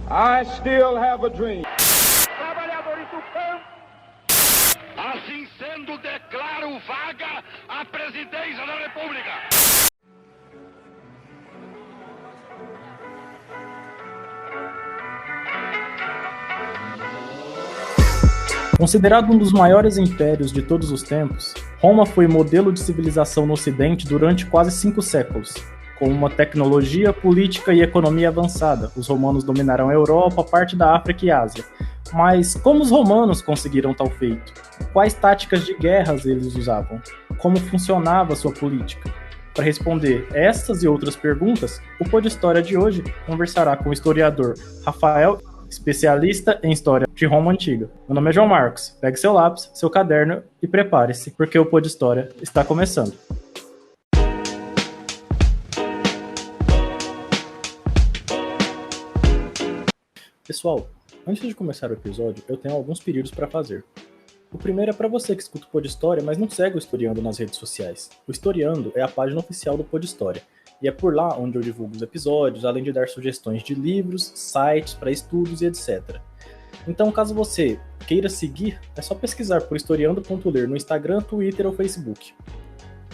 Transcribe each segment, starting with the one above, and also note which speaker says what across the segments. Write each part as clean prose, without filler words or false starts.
Speaker 1: I still have a dream.
Speaker 2: Trabalhadores do campo. Assim sendo, declaro vaga a presidência da República.
Speaker 3: Considerado um dos maiores impérios de todos os tempos, Roma foi modelo de civilização no Ocidente durante quase 5 séculos. Com uma tecnologia, política e economia avançada, os romanos dominaram a Europa, parte da África e Ásia. Mas como os romanos conseguiram tal feito? Quais táticas de guerras eles usavam? Como funcionava sua política? Para responder estas e outras perguntas, o Pod História de hoje conversará com o historiador Rafael, especialista em história de Roma Antiga. Meu nome é João Marcos. Pegue seu lápis, seu caderno e prepare-se, porque o Pod História está começando. Pessoal, antes de começar o episódio, eu tenho alguns pedidos para fazer. O primeiro é para você que escuta o Pod História, mas não segue o Historiando nas redes sociais. O Historiando é a página oficial do Pod História, e é por lá onde eu divulgo os episódios, além de dar sugestões de livros, sites para estudos e etc. Então, caso você queira seguir, é só pesquisar por historiando.ler no Instagram, Twitter ou Facebook.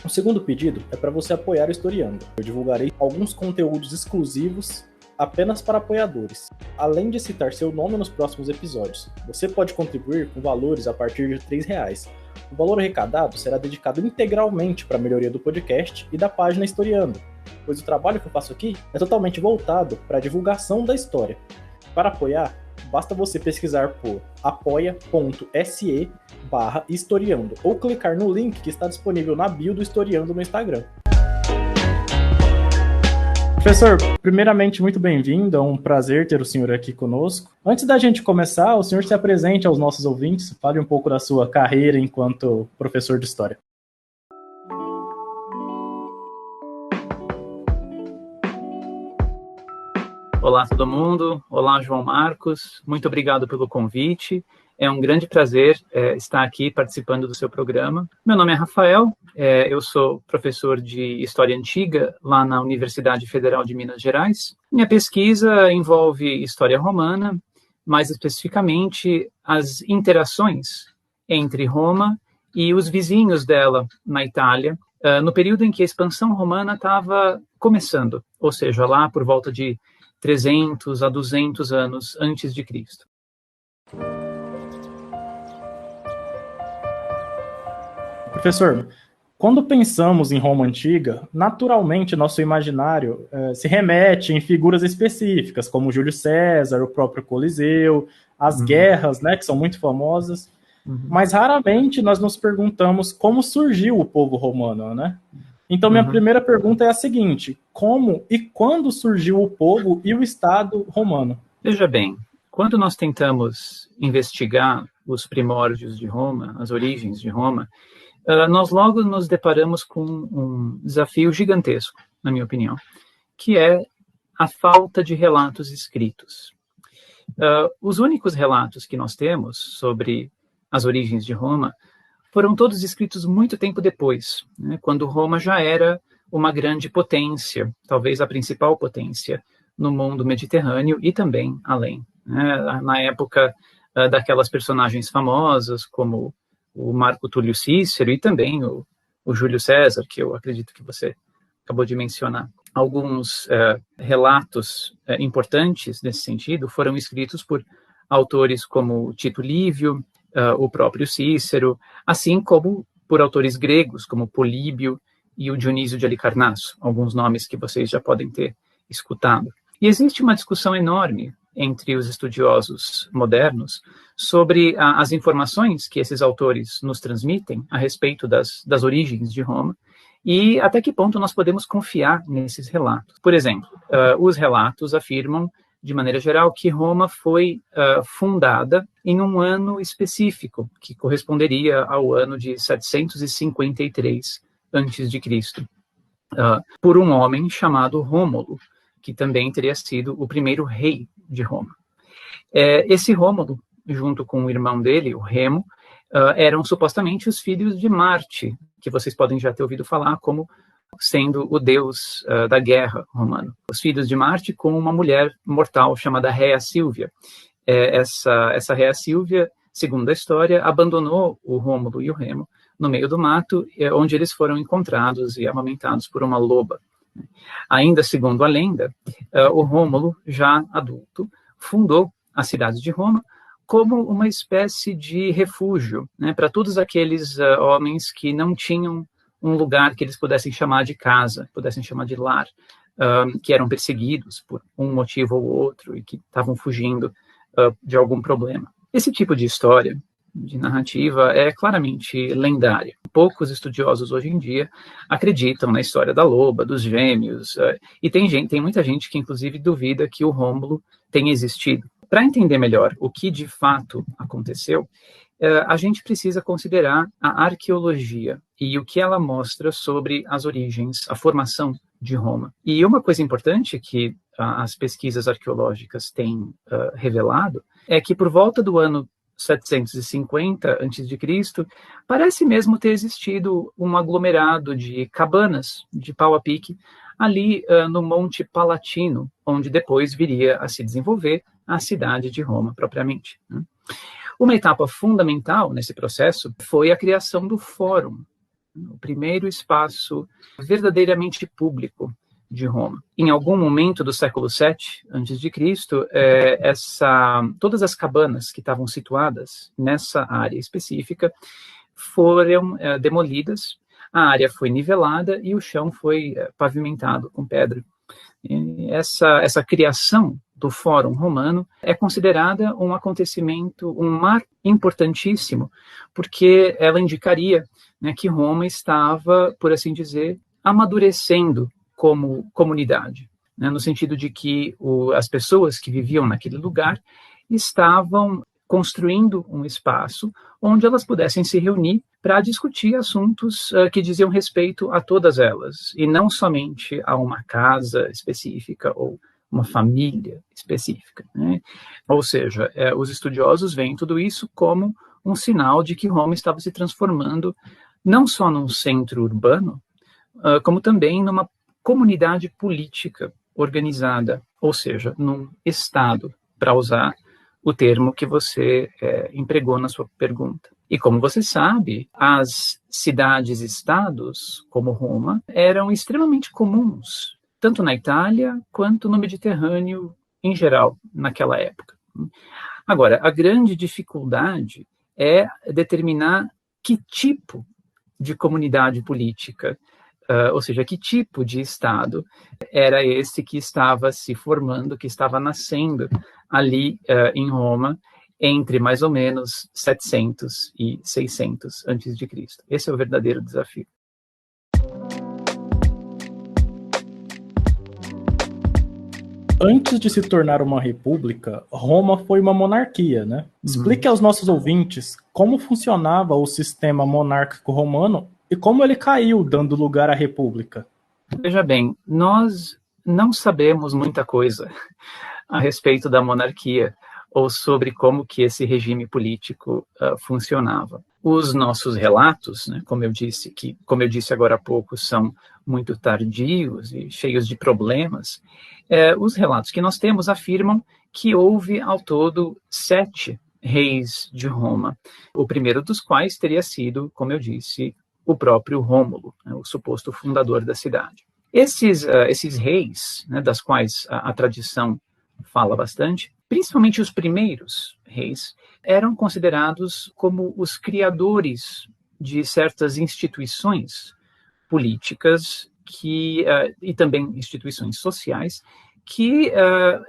Speaker 3: O segundo pedido é para você apoiar o Historiando. Eu divulgarei alguns conteúdos exclusivos apenas para apoiadores, além de citar seu nome nos próximos episódios. Você pode contribuir com valores a partir de R$3. O valor arrecadado será dedicado integralmente para a melhoria do podcast e da página Historiando, pois o trabalho que eu faço aqui é totalmente voltado para a divulgação da história. Para apoiar, basta você pesquisar por apoia.se/historiando ou clicar no link que está disponível na bio do Historiando no Instagram. Professor, primeiramente, muito bem-vindo, é um prazer ter o senhor aqui conosco. Antes da gente começar, o senhor se apresente aos nossos ouvintes, fale um pouco da sua carreira enquanto professor de História.
Speaker 4: Olá todo mundo, olá João Marcos, muito obrigado pelo convite. É um grande prazer estar aqui participando do seu programa. Meu nome é Rafael, eu sou professor de História Antiga lá na Universidade Federal de Minas Gerais. Minha pesquisa envolve História Romana, mais especificamente as interações entre Roma e os vizinhos dela na Itália, no período em que a expansão romana estava começando, ou seja, lá por volta de 300 a 200 anos antes de Cristo.
Speaker 3: Professor, quando pensamos em Roma Antiga, naturalmente nosso imaginário se remete em figuras específicas, como Júlio César, o próprio Coliseu, as guerras, né, que são muito famosas, mas raramente nós nos perguntamos como surgiu o povo romano, né? Então, minha primeira pergunta é a seguinte: como e quando surgiu o povo e o Estado romano?
Speaker 4: Veja bem, quando nós tentamos investigar os primórdios de Roma, as origens de Roma, nós logo nos deparamos com um desafio gigantesco, na minha opinião, que é a falta de relatos escritos. Os únicos relatos que nós temos sobre as origens de Roma foram todos escritos muito tempo depois, né, quando Roma já era uma grande potência, talvez a principal potência no mundo mediterrâneo e também além. Né, na época daquelas personagens famosas como o Marco Túlio Cícero e também o Júlio César, que eu acredito que você acabou de mencionar. Alguns relatos importantes nesse sentido foram escritos por autores como Tito Livio, o próprio Cícero, assim como por autores gregos, como Políbio e o Dionísio de Halicarnasso, alguns nomes que vocês já podem ter escutado. E existe uma discussão enorme entre os estudiosos modernos sobre as informações que esses autores nos transmitem a respeito das origens de Roma e até que ponto nós podemos confiar nesses relatos. Por exemplo, os relatos afirmam, de maneira geral, que Roma foi fundada em um ano específico, que corresponderia ao ano de 753 a.C., por um homem chamado Rômulo, que também teria sido o primeiro rei de Roma. Esse Rômulo, junto com o irmão dele, o Remo, eram supostamente os filhos de Marte, que vocês podem já ter ouvido falar como sendo o deus da guerra romano. Os filhos de Marte com uma mulher mortal chamada Rhea Silvia. Essa Rhea Silvia, segundo a história, abandonou o Rômulo e o Remo no meio do mato, onde eles foram encontrados e amamentados por uma loba. Ainda segundo a lenda, o Rômulo, já adulto, fundou a cidade de Roma como uma espécie de refúgio, né, para todos aqueles homens que não tinham um lugar que eles pudessem chamar de casa, pudessem chamar de lar, que eram perseguidos por um motivo ou outro e que estavam fugindo de algum problema. Esse tipo de história, de narrativa, é claramente lendária. Poucos estudiosos hoje em dia acreditam na história da loba, dos gêmeos, e tem muita gente que inclusive duvida que o Rômulo tenha existido. Para entender melhor o que de fato aconteceu, a gente precisa considerar a arqueologia e o que ela mostra sobre as origens, a formação de Roma. E uma coisa importante que as pesquisas arqueológicas têm revelado é que por volta do ano 750 a.C., parece mesmo ter existido um aglomerado de cabanas de pau a pique ali no Monte Palatino, onde depois viria a se desenvolver a cidade de Roma propriamente. Uma etapa fundamental nesse processo foi a criação do Fórum, o primeiro espaço verdadeiramente público de Roma. Em algum momento do século VII a.C., todas as cabanas que estavam situadas nessa área específica foram demolidas, a área foi nivelada e o chão foi pavimentado com pedra. E essa criação do Fórum Romano é considerada um acontecimento, um marco importantíssimo, porque ela indicaria, né, que Roma estava, por assim dizer, amadurecendo como comunidade, né, no sentido de que as pessoas que viviam naquele lugar estavam construindo um espaço onde elas pudessem se reunir para discutir assuntos que diziam respeito a todas elas, e não somente a uma casa específica ou uma família específica, né? Ou seja, os estudiosos veem tudo isso como um sinal de que Roma estava se transformando não só num centro urbano, como também numa comunidade política organizada, ou seja, num Estado, para usar o termo que você empregou na sua pergunta. E como você sabe, as cidades-estados, como Roma, eram extremamente comuns, tanto na Itália quanto no Mediterrâneo em geral, naquela época. Agora, a grande dificuldade é determinar que tipo de comunidade política, ou seja, que tipo de Estado era esse que estava se formando, que estava nascendo ali em Roma, entre mais ou menos 700 e 600 a.C. Esse é o verdadeiro desafio.
Speaker 3: Antes de se tornar uma república, Roma foi uma monarquia, né? Explique aos nossos ouvintes como funcionava o sistema monárquico romano e como ele caiu, dando lugar à república.
Speaker 4: Veja bem, nós não sabemos muita coisa a respeito da monarquia ou sobre como que esse regime político funcionava. Os nossos relatos, né, como eu disse agora há pouco, são muito tardios e cheios de problemas. Os relatos que nós temos afirmam que houve, ao todo, 7 reis de Roma, o primeiro dos quais teria sido, como eu disse, o próprio Rômulo, né, o suposto fundador da cidade. Esses reis, né, das quais a tradição fala bastante, principalmente os primeiros reis, eram considerados como os criadores de certas instituições políticas e também instituições sociais que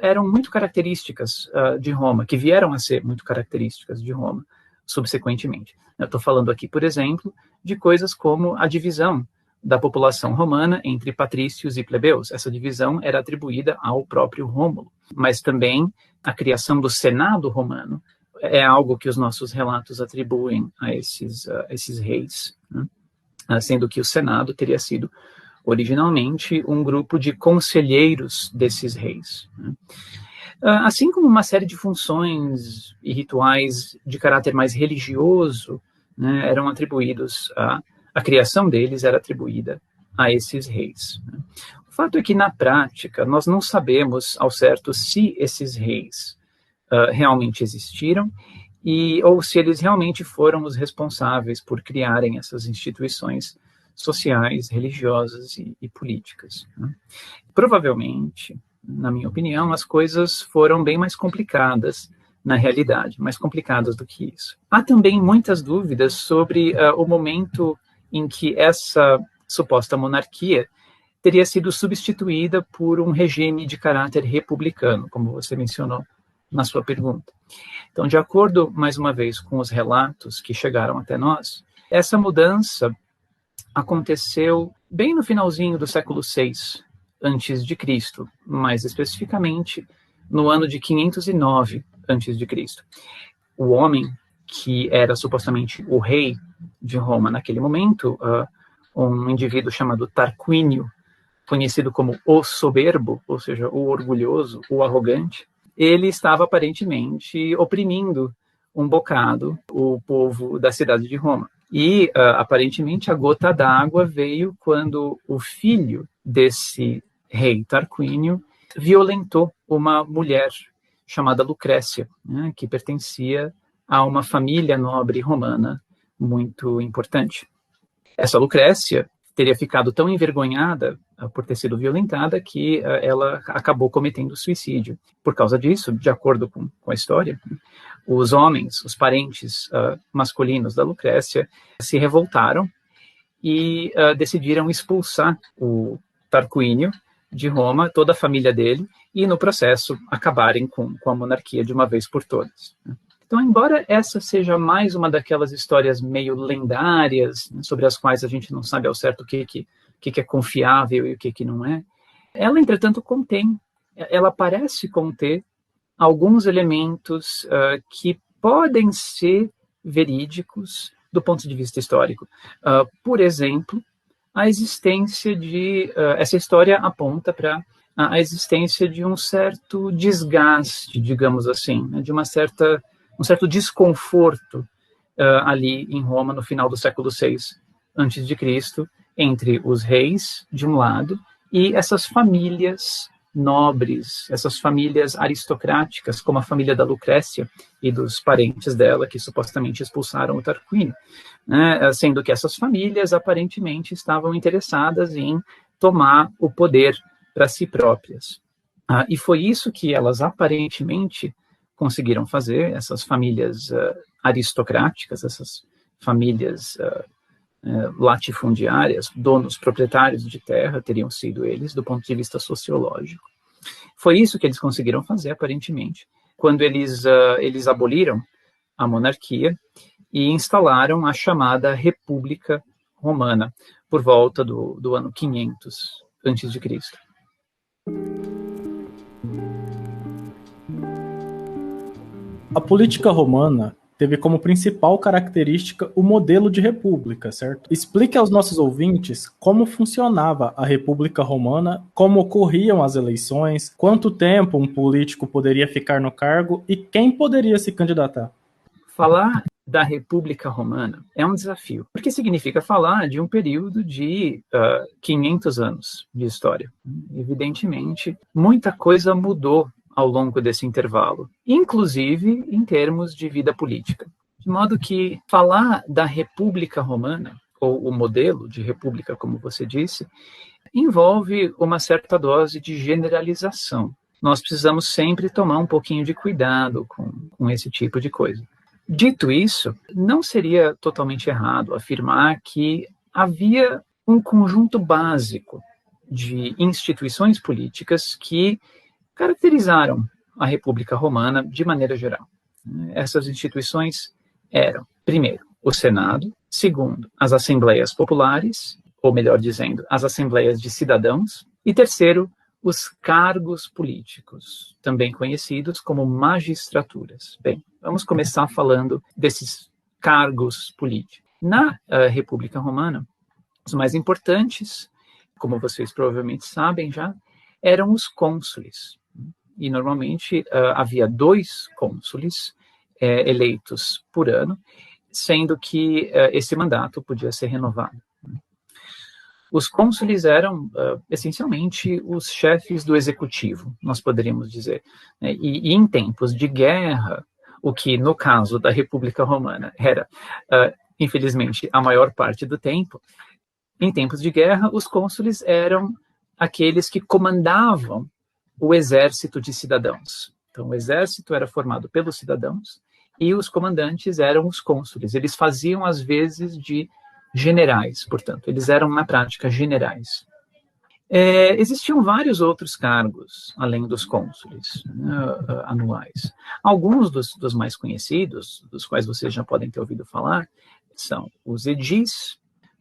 Speaker 4: eram muito características de Roma, que vieram a ser muito características de Roma subsequentemente. Eu estou falando aqui, por exemplo, de coisas como a divisão da população romana entre patrícios e plebeus. Essa divisão era atribuída ao próprio Rômulo, mas também a criação do Senado romano é algo que os nossos relatos atribuem a esses reis, né? Sendo que o Senado teria sido originalmente um grupo de conselheiros desses reis, né? Assim como uma série de funções e rituais de caráter mais religioso, né, eram atribuídos a criação deles era atribuída a esses reis. O fato é que, na prática, nós não sabemos ao certo se esses reis realmente existiram ou se eles realmente foram os responsáveis por criarem essas instituições sociais, religiosas e políticas. Provavelmente, na minha opinião, as coisas foram bem mais complicadas na realidade, mais complicadas do que isso. Há também muitas dúvidas sobre o momento em que essa suposta monarquia teria sido substituída por um regime de caráter republicano, como você mencionou na sua pergunta. Então, de acordo, mais uma vez, com os relatos que chegaram até nós, essa mudança aconteceu bem no finalzinho do século VI antes de Cristo, mais especificamente no ano de 509 antes de Cristo. O homem que era supostamente o rei de Roma naquele momento, um indivíduo chamado Tarquínio, conhecido como o soberbo, ou seja, o orgulhoso, o arrogante, ele estava aparentemente oprimindo um bocado o povo da cidade de Roma. E, aparentemente, a gota d'água veio quando o filho desse rei Tarquínio violentou uma mulher chamada Lucrécia, né, que pertencia a uma família nobre romana muito importante. Essa Lucrécia teria ficado tão envergonhada por ter sido violentada que ela acabou cometendo suicídio. Por causa disso, de acordo com a história, os homens, os parentes masculinos da Lucrécia, se revoltaram e decidiram expulsar o Tarquínio de Roma, toda a família dele, e no processo acabarem com a monarquia de uma vez por todas. Então, embora essa seja mais uma daquelas histórias meio lendárias, né, sobre as quais a gente não sabe ao certo o que é confiável e o que não é, ela, entretanto, ela parece conter alguns elementos que podem ser verídicos do ponto de vista histórico. Por exemplo, a existência essa história aponta para a existência de um certo desgaste, digamos assim, né, de um certo desconforto ali em Roma no final do século VI antes de Cristo, entre os reis, de um lado, e essas famílias nobres, essas famílias aristocráticas, como a família da Lucrécia e dos parentes dela, que supostamente expulsaram o Tarquínio, né, sendo que essas famílias aparentemente estavam interessadas em tomar o poder para si próprias. E foi isso que elas aparentemente conseguiram fazer, essas famílias aristocráticas, essas famílias latifundiárias, donos proprietários de terra, teriam sido eles, do ponto de vista sociológico. Foi isso que eles conseguiram fazer, aparentemente, quando eles aboliram a monarquia e instalaram a chamada República Romana, por volta do ano 500 antes de Cristo.
Speaker 3: A política romana teve como principal característica o modelo de república, certo? Explique aos nossos ouvintes como funcionava a República Romana, como ocorriam as eleições, quanto tempo um político poderia ficar no cargo e quem poderia se candidatar.
Speaker 4: Falar da República Romana é um desafio, porque significa falar de um período de 500 anos de história. Evidentemente, muita coisa mudou ao longo desse intervalo, inclusive em termos de vida política. De modo que falar da República Romana, ou o modelo de república, como você disse, envolve uma certa dose de generalização. Nós precisamos sempre tomar um pouquinho de cuidado com esse tipo de coisa. Dito isso, não seria totalmente errado afirmar que havia um conjunto básico de instituições políticas que caracterizaram a República Romana de maneira geral. Essas instituições eram, primeiro, o Senado, segundo, as Assembleias Populares, ou melhor dizendo, as Assembleias de Cidadãos, e terceiro, os cargos políticos, também conhecidos como magistraturas. Bem, vamos começar falando desses cargos políticos. Na República Romana, os mais importantes, como vocês provavelmente sabem já, eram os cônsules. E normalmente havia 2 cônsules eleitos por ano, sendo que esse mandato podia ser renovado. Os cônsules eram, essencialmente, os chefes do executivo, nós poderíamos dizer. Né? E em tempos de guerra, o que, no caso da República Romana, era, infelizmente, a maior parte do tempo, em tempos de guerra, os cônsules eram aqueles que comandavam o exército de cidadãos. Então, o exército era formado pelos cidadãos e os comandantes eram os cônsules. Eles faziam, às vezes, de generais, portanto. Eles eram, na prática, generais. Existiam vários outros cargos, além dos cônsules, anuais. Alguns dos mais conhecidos, dos quais vocês já podem ter ouvido falar, são os edis,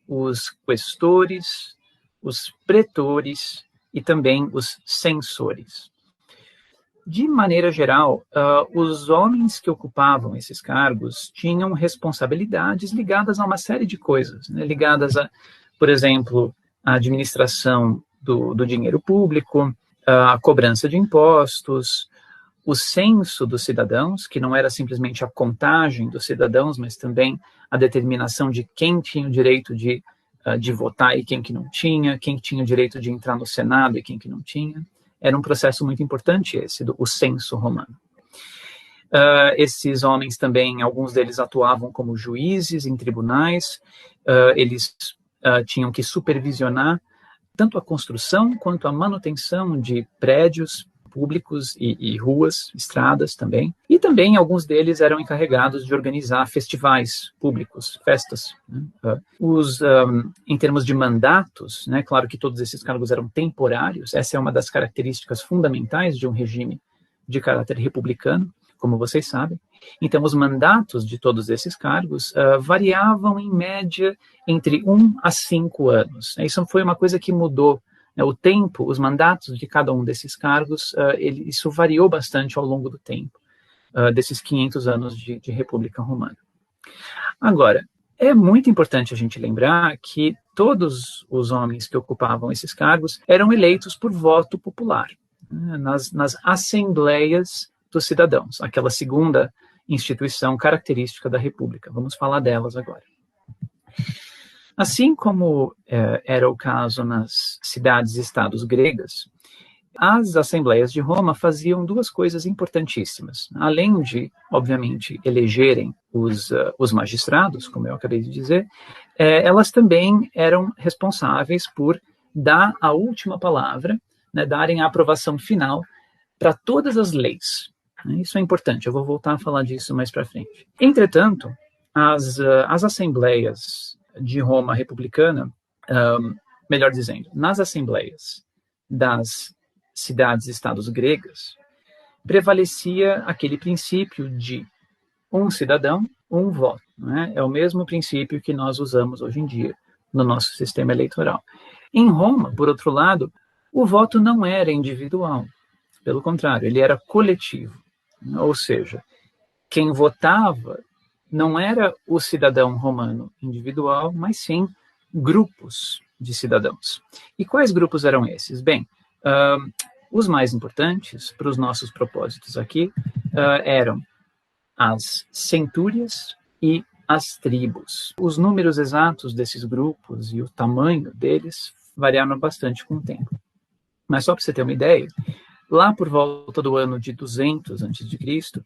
Speaker 4: os questores, os pretores e também os censores. De maneira geral, os homens que ocupavam esses cargos tinham responsabilidades ligadas a uma série de coisas, né? Ligadas a, por exemplo, a administração do dinheiro público, a cobrança de impostos, o censo dos cidadãos, que não era simplesmente a contagem dos cidadãos, mas também a determinação de quem tinha o direito de votar e quem que não tinha, quem tinha o direito de entrar no Senado e quem que não tinha. Era um processo muito importante esse, o censo romano. Esses homens também, alguns deles atuavam como juízes em tribunais, eles tinham que supervisionar tanto a construção quanto a manutenção de prédios públicos e ruas, estradas também. E também alguns deles eram encarregados de organizar festivais públicos, festas. Né? Em termos de mandatos, né, claro que todos esses cargos eram temporários, essa é uma das características fundamentais de um regime de caráter republicano, como vocês sabem. Então, os mandatos de todos esses cargos variavam, em média, entre 1 a 5 anos. Isso foi uma coisa que mudou. O tempo, os mandatos de cada um desses cargos, isso variou bastante ao longo do tempo, desses 500 anos de República Romana. Agora, é muito importante a gente lembrar que todos os homens que ocupavam esses cargos eram eleitos por voto popular, né, nas assembleias dos cidadãos, aquela segunda instituição característica da República. Vamos falar delas agora. Assim como era o caso nas cidades e estados gregas, as assembleias de Roma faziam duas coisas importantíssimas. Além de, obviamente, elegerem os magistrados, como eu acabei de dizer, elas também eram responsáveis por dar a última palavra, né, darem a aprovação final para todas as leis. Isso é importante, eu vou voltar a falar disso mais para frente. Entretanto, as assembleias de Roma republicana, melhor dizendo, nas assembleias das cidades e estados gregas, prevalecia aquele princípio de um cidadão, um voto. Né? É o mesmo princípio que nós usamos hoje em dia no nosso sistema eleitoral. Em Roma, por outro lado, o voto não era individual. Pelo contrário, ele era coletivo. Ou seja, quem votava não era o cidadão romano individual, mas sim grupos de cidadãos. E quais grupos eram esses? Bem, os mais importantes para os nossos propósitos aqui eram as centúrias e as tribos. Os números exatos desses grupos e o tamanho deles variaram bastante com o tempo. Mas só para você ter uma ideia, lá por volta do ano de 200 a.C.,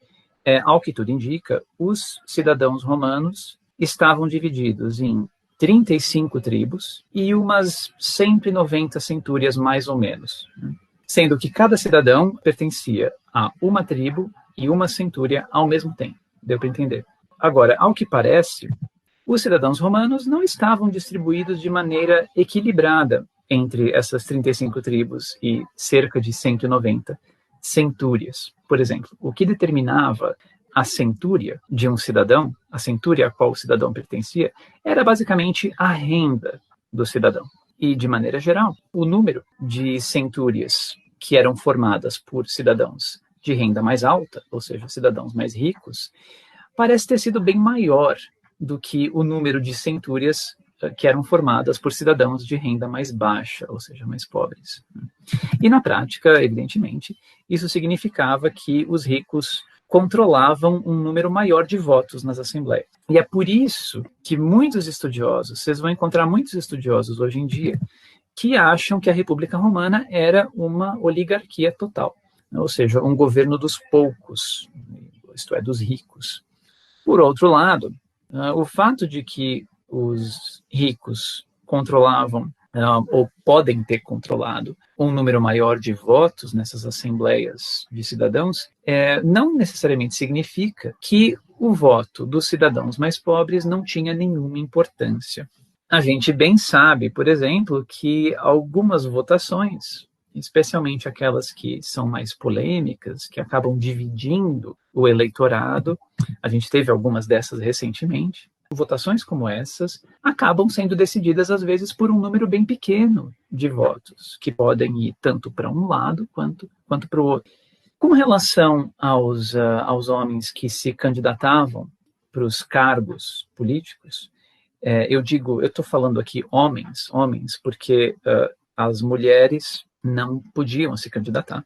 Speaker 4: ao que tudo indica, os cidadãos romanos estavam divididos em 35 tribos e umas 190 centúrias, mais ou menos, né? Sendo que cada cidadão pertencia a uma tribo e uma centúria ao mesmo tempo. Deu para entender? Agora, ao que parece, os cidadãos romanos não estavam distribuídos de maneira equilibrada entre essas 35 tribos e cerca de 190 centúrias. Por exemplo, o que determinava a centúria de um cidadão, a centúria a qual o cidadão pertencia, era basicamente a renda do cidadão. E, de maneira geral, o número de centúrias que eram formadas por cidadãos de renda mais alta, ou seja, cidadãos mais ricos, parece ter sido bem maior do que o número de centúrias que eram formadas por cidadãos de renda mais baixa, ou seja, mais pobres. E na prática, evidentemente, isso significava que os ricos controlavam um número maior de votos nas assembleias. E é por isso que muitos estudiosos, vocês vão encontrar muitos estudiosos hoje em dia, que acham que a República Romana era uma oligarquia total, ou seja, um governo dos poucos, isto é, dos ricos. Por outro lado, o fato de que os ricos controlavam ou podem ter controlado um número maior de votos nessas assembleias de cidadãos, não necessariamente significa que o voto dos cidadãos mais pobres não tinha nenhuma importância. A gente bem sabe, por exemplo, que algumas votações, especialmente aquelas que são mais polêmicas, que acabam dividindo o eleitorado, a gente teve algumas dessas recentemente, votações como essas acabam sendo decididas, às vezes, por um número bem pequeno de votos, que podem ir tanto para um lado quanto para o outro. Com relação aos homens que se candidatavam para os cargos políticos, eu estou falando aqui homens, porque as mulheres não podiam se candidatar.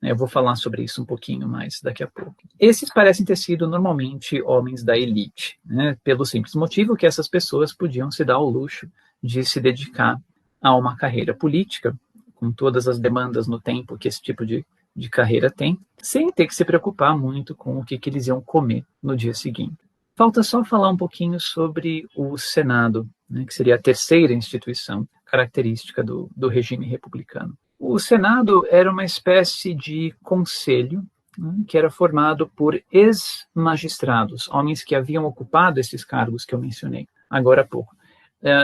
Speaker 4: Eu vou falar sobre isso um pouquinho mais daqui a pouco. Esses parecem ter sido normalmente homens da elite, né, pelo simples motivo que essas pessoas podiam se dar ao luxo de se dedicar a uma carreira política, com todas as demandas no tempo que esse tipo de carreira tem, sem ter que se preocupar muito com o que eles iam comer no dia seguinte. Falta só falar um pouquinho sobre o Senado, né, que seria a terceira instituição característica do regime republicano. O Senado era uma espécie de conselho, né, que era formado por ex-magistrados, homens que haviam ocupado esses cargos que eu mencionei agora há pouco.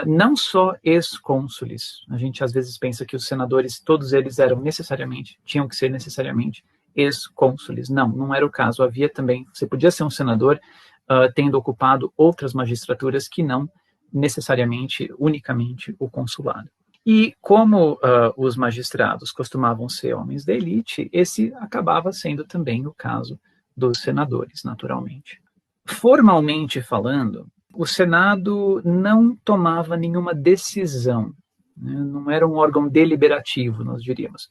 Speaker 4: Não só ex-cônsules. A gente às vezes pensa que os senadores, todos eles tinham que ser necessariamente ex-cônsules. Não era o caso. Havia também, você podia ser um senador tendo ocupado outras magistraturas que não necessariamente, unicamente, o consulado. E como os magistrados costumavam ser homens da elite, esse acabava sendo também o caso dos senadores, naturalmente. Formalmente falando, o Senado não tomava nenhuma decisão, né? Não era um órgão deliberativo, nós diríamos,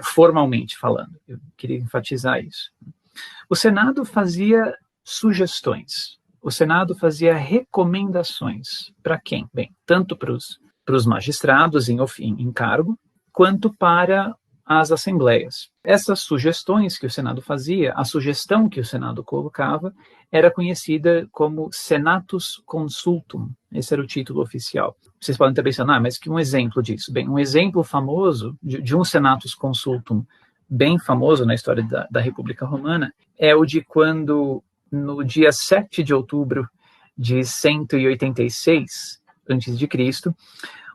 Speaker 4: formalmente falando. Eu queria enfatizar isso. O Senado fazia sugestões, o Senado fazia recomendações. Para quem? Bem, tanto para os magistrados em cargo, quanto para as assembleias. Essas sugestões que o Senado fazia, a sugestão que o Senado colocava, era conhecida como Senatus Consultum. Esse era o título oficial. Vocês podem estar pensando, mas que um exemplo disso? Bem, um exemplo famoso de um Senatus Consultum bem famoso na história da República Romana é o de quando, no dia 7 de outubro de 186 a.C.,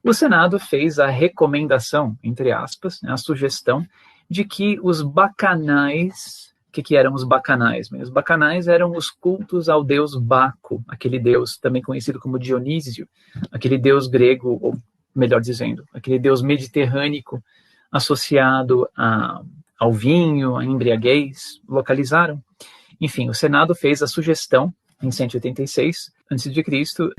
Speaker 4: o Senado fez a recomendação, entre aspas, né, a sugestão de que os bacanais, o que eram os bacanais? Os bacanais eram os cultos ao deus Baco, aquele deus também conhecido como Dionísio, aquele deus grego, ou melhor dizendo, aquele deus mediterrâneo associado ao vinho, à embriaguez, localizaram. Enfim, o Senado fez a sugestão, em 186 a.C.,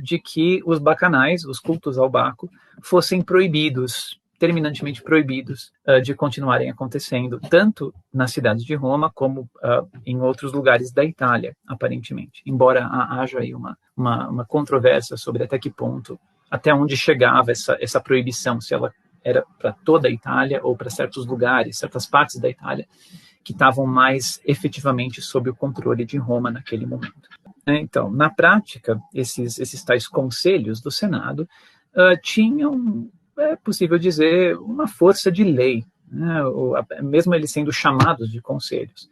Speaker 4: de que os bacanais, os cultos ao Baco, fossem proibidos, terminantemente proibidos, de continuarem acontecendo, tanto na cidade de Roma, como em outros lugares da Itália, aparentemente. Embora haja aí uma controvérsia sobre até onde chegava essa proibição, se ela era para toda a Itália ou para certos lugares, certas partes da Itália, que estavam mais efetivamente sob o controle de Roma naquele momento. Então, na prática, esses tais conselhos do Senado tinham, é possível dizer, uma força de lei, né? Mesmo eles sendo chamados de conselhos.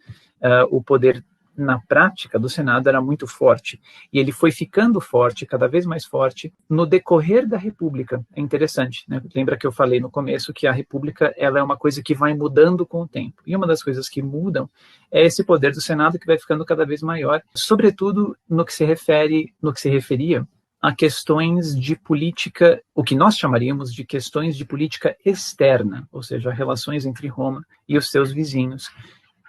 Speaker 4: O poder, na prática, do Senado era muito forte, e ele foi ficando forte, cada vez mais forte, no decorrer da República. É interessante, né? Lembra que eu falei no começo que a República ela é uma coisa que vai mudando com o tempo, e uma das coisas que mudam é esse poder do Senado que vai ficando cada vez maior, sobretudo no que se referia a questões de política, o que nós chamaríamos de questões de política externa, ou seja, relações entre Roma e os seus vizinhos,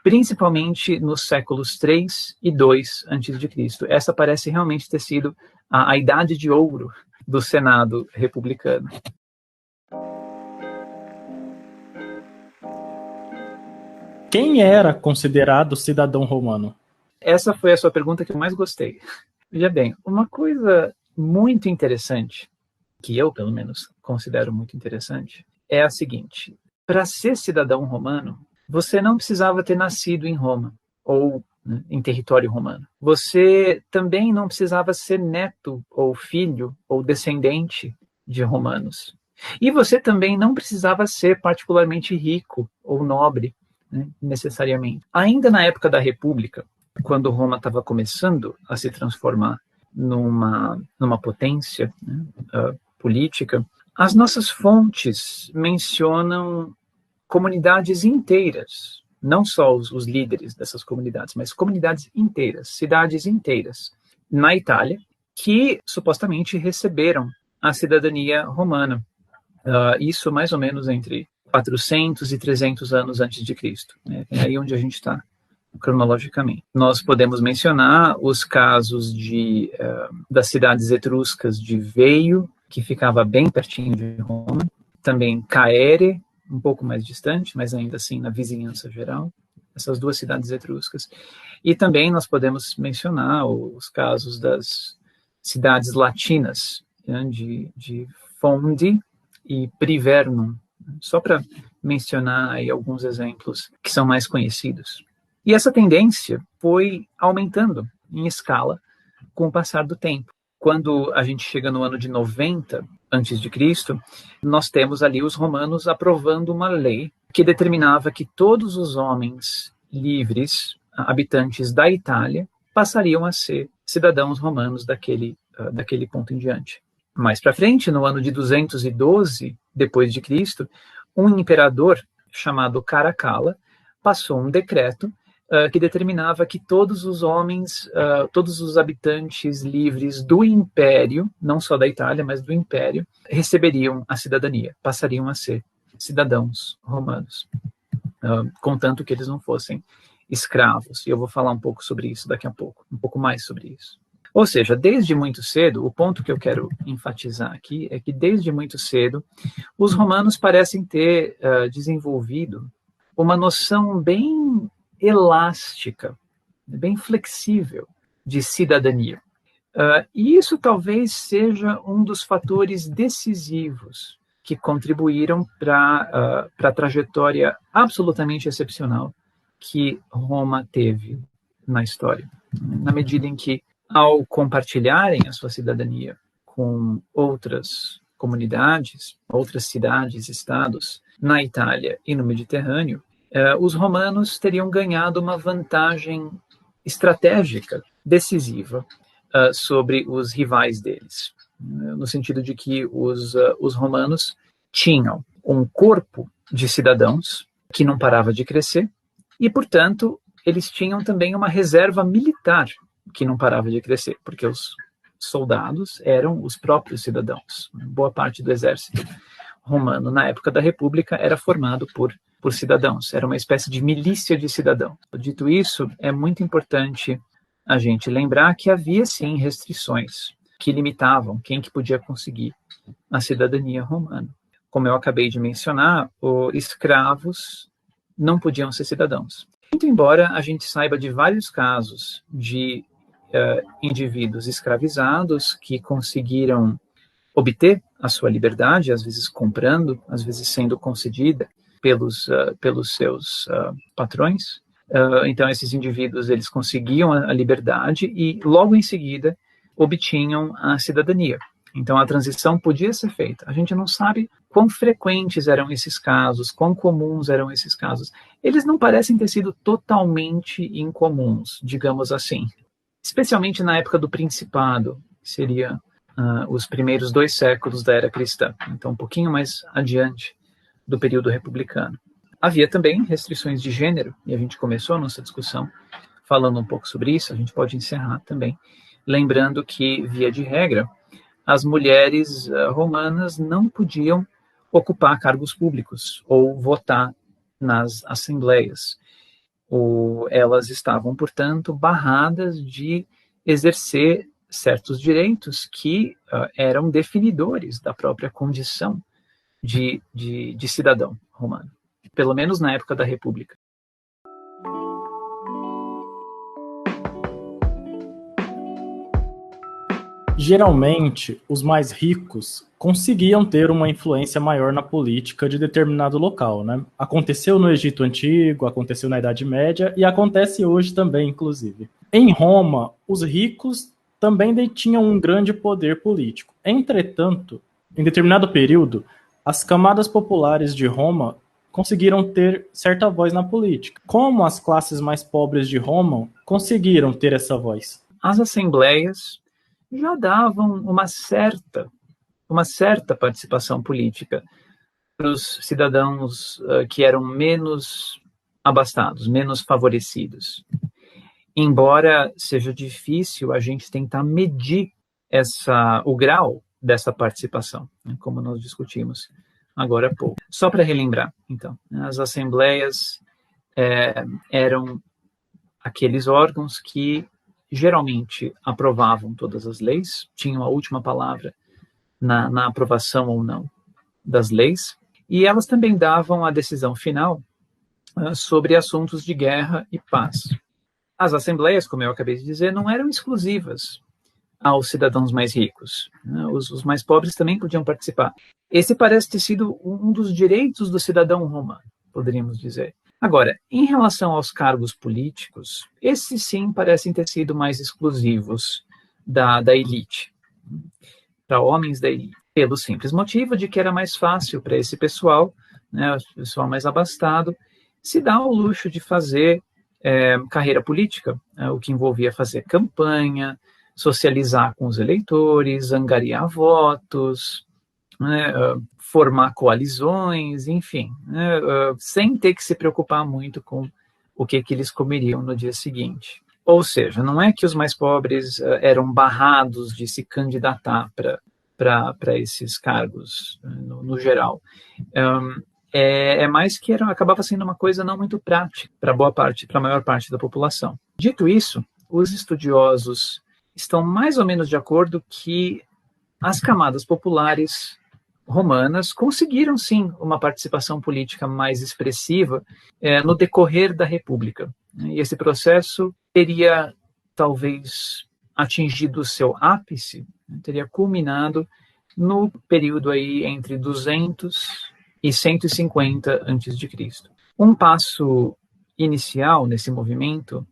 Speaker 4: principalmente nos séculos 3 e 2 a.C. Essa parece realmente ter sido a idade de ouro do Senado republicano.
Speaker 3: Quem era considerado cidadão romano?
Speaker 4: Essa foi a sua pergunta que eu mais gostei. Veja bem, uma coisa muito interessante, que eu, pelo menos, considero muito interessante, é a seguinte: para ser cidadão romano, você não precisava ter nascido em Roma, ou em território romano. Você também não precisava ser neto, ou filho, ou descendente de romanos. E você também não precisava ser particularmente rico ou nobre, necessariamente. Ainda na época da República, quando Roma estava começando a se transformar numa potência política, as nossas fontes mencionam comunidades inteiras, não só os líderes dessas comunidades, mas comunidades inteiras, cidades inteiras, na Itália, que supostamente receberam a cidadania romana. Isso mais ou menos entre 400 e 300 anos antes de Cristo. É aí onde a gente está cronologicamente. Nós podemos mencionar os casos das cidades etruscas de Veio, que ficava bem pertinho de Roma, também Caere, um pouco mais distante, mas ainda assim na vizinhança geral, essas duas cidades etruscas. E também nós podemos mencionar os casos das cidades latinas, de Fondi e Privernum, só para mencionar aí alguns exemplos que são mais conhecidos. E essa tendência foi aumentando em escala com o passar do tempo. Quando a gente chega no ano de 90 a.C., nós temos ali os romanos aprovando uma lei que determinava que todos os homens livres, habitantes da Itália, passariam a ser cidadãos romanos daquele ponto em diante. Mais para frente, no ano de 212 depois de Cristo, um imperador chamado Caracalla passou um decreto que determinava que todos os homens, todos os habitantes livres do Império, não só da Itália, mas do Império, receberiam a cidadania, passariam a ser cidadãos romanos, contanto que eles não fossem escravos. E eu vou falar um pouco sobre isso daqui a pouco, um pouco mais sobre isso. Ou seja, desde muito cedo, o ponto que eu quero enfatizar aqui é que desde muito cedo, os romanos parecem ter desenvolvido uma noção bem elástica, bem flexível de cidadania. E isso talvez seja um dos fatores decisivos que contribuíram para a trajetória absolutamente excepcional que Roma teve na história. Na medida em que, ao compartilharem a sua cidadania com outras comunidades, outras cidades, estados, na Itália e no Mediterrâneo, os romanos teriam ganhado uma vantagem estratégica decisiva sobre os rivais deles, no sentido de que os romanos tinham um corpo de cidadãos que não parava de crescer e, portanto, eles tinham também uma reserva militar que não parava de crescer, porque os soldados eram os próprios cidadãos. Boa parte do exército romano, na época da República, era formado por cidadãos, era uma espécie de milícia de cidadãos. Dito isso, é muito importante a gente lembrar que havia, sim, restrições que limitavam quem que podia conseguir a cidadania romana. Como eu acabei de mencionar, os escravos não podiam ser cidadãos. Muito embora a gente saiba de vários casos de indivíduos escravizados que conseguiram obter a sua liberdade, às vezes comprando, às vezes sendo concedida pelos seus patrões. Então, esses indivíduos, eles conseguiam a liberdade e, logo em seguida, obtinham a cidadania. Então, a transição podia ser feita. A gente não sabe quão frequentes eram esses casos, quão comuns eram esses casos. Eles não parecem ter sido totalmente incomuns, digamos assim. Especialmente na época do Principado, que seria os primeiros 2 séculos da era cristã. Então, um pouquinho mais adiante do período republicano. Havia também restrições de gênero, e a gente começou a nossa discussão falando um pouco sobre isso, a gente pode encerrar também, lembrando que, via de regra, as mulheres romanas não podiam ocupar cargos públicos ou votar nas assembleias. Elas estavam, portanto, barradas de exercer certos direitos que eram definidores da própria condição de cidadão romano, pelo menos na época da República.
Speaker 3: Geralmente, os mais ricos conseguiam ter uma influência maior na política de determinado local, né? Aconteceu no Egito Antigo, aconteceu na Idade Média e acontece hoje também, inclusive. Em Roma, os ricos também detinham um grande poder político. Entretanto, em determinado período, as camadas populares de Roma conseguiram ter certa voz na política. Como as classes mais pobres de Roma conseguiram ter essa voz?
Speaker 4: As assembleias já davam uma certa participação política para os cidadãos que eram menos abastados, menos favorecidos. Embora seja difícil a gente tentar medir o grau dessa participação, né, como nós discutimos agora há pouco. Só para relembrar, então, as assembleias eram aqueles órgãos que geralmente aprovavam todas as leis, tinham a última palavra na aprovação ou não das leis, e elas também davam a decisão final sobre assuntos de guerra e paz. As assembleias, como eu acabei de dizer, não eram exclusivas aos cidadãos mais ricos. Os mais pobres também podiam participar. Esse parece ter sido um dos direitos do cidadão romano, poderíamos dizer. Agora, em relação aos cargos políticos, esses sim parecem ter sido mais exclusivos da elite, para homens da elite, pelo simples motivo de que era mais fácil para esse pessoal, né, o pessoal mais abastado, se dar ao luxo de fazer carreira política, o que envolvia fazer campanha, socializar com os eleitores, angariar votos, né, formar coalizões, enfim, né, sem ter que se preocupar muito com o que eles comeriam no dia seguinte. Ou seja, não é que os mais pobres eram barrados de se candidatar para esses cargos, no geral. É mais que acabava sendo uma coisa não muito prática para a maior parte da população. Dito isso, os estudiosos estão mais ou menos de acordo que as camadas populares romanas conseguiram, sim, uma participação política mais expressiva no decorrer da República. E esse processo teria, talvez, atingido o seu ápice, teria culminado no período aí entre 200 e 150 a.C. Um passo inicial nesse movimento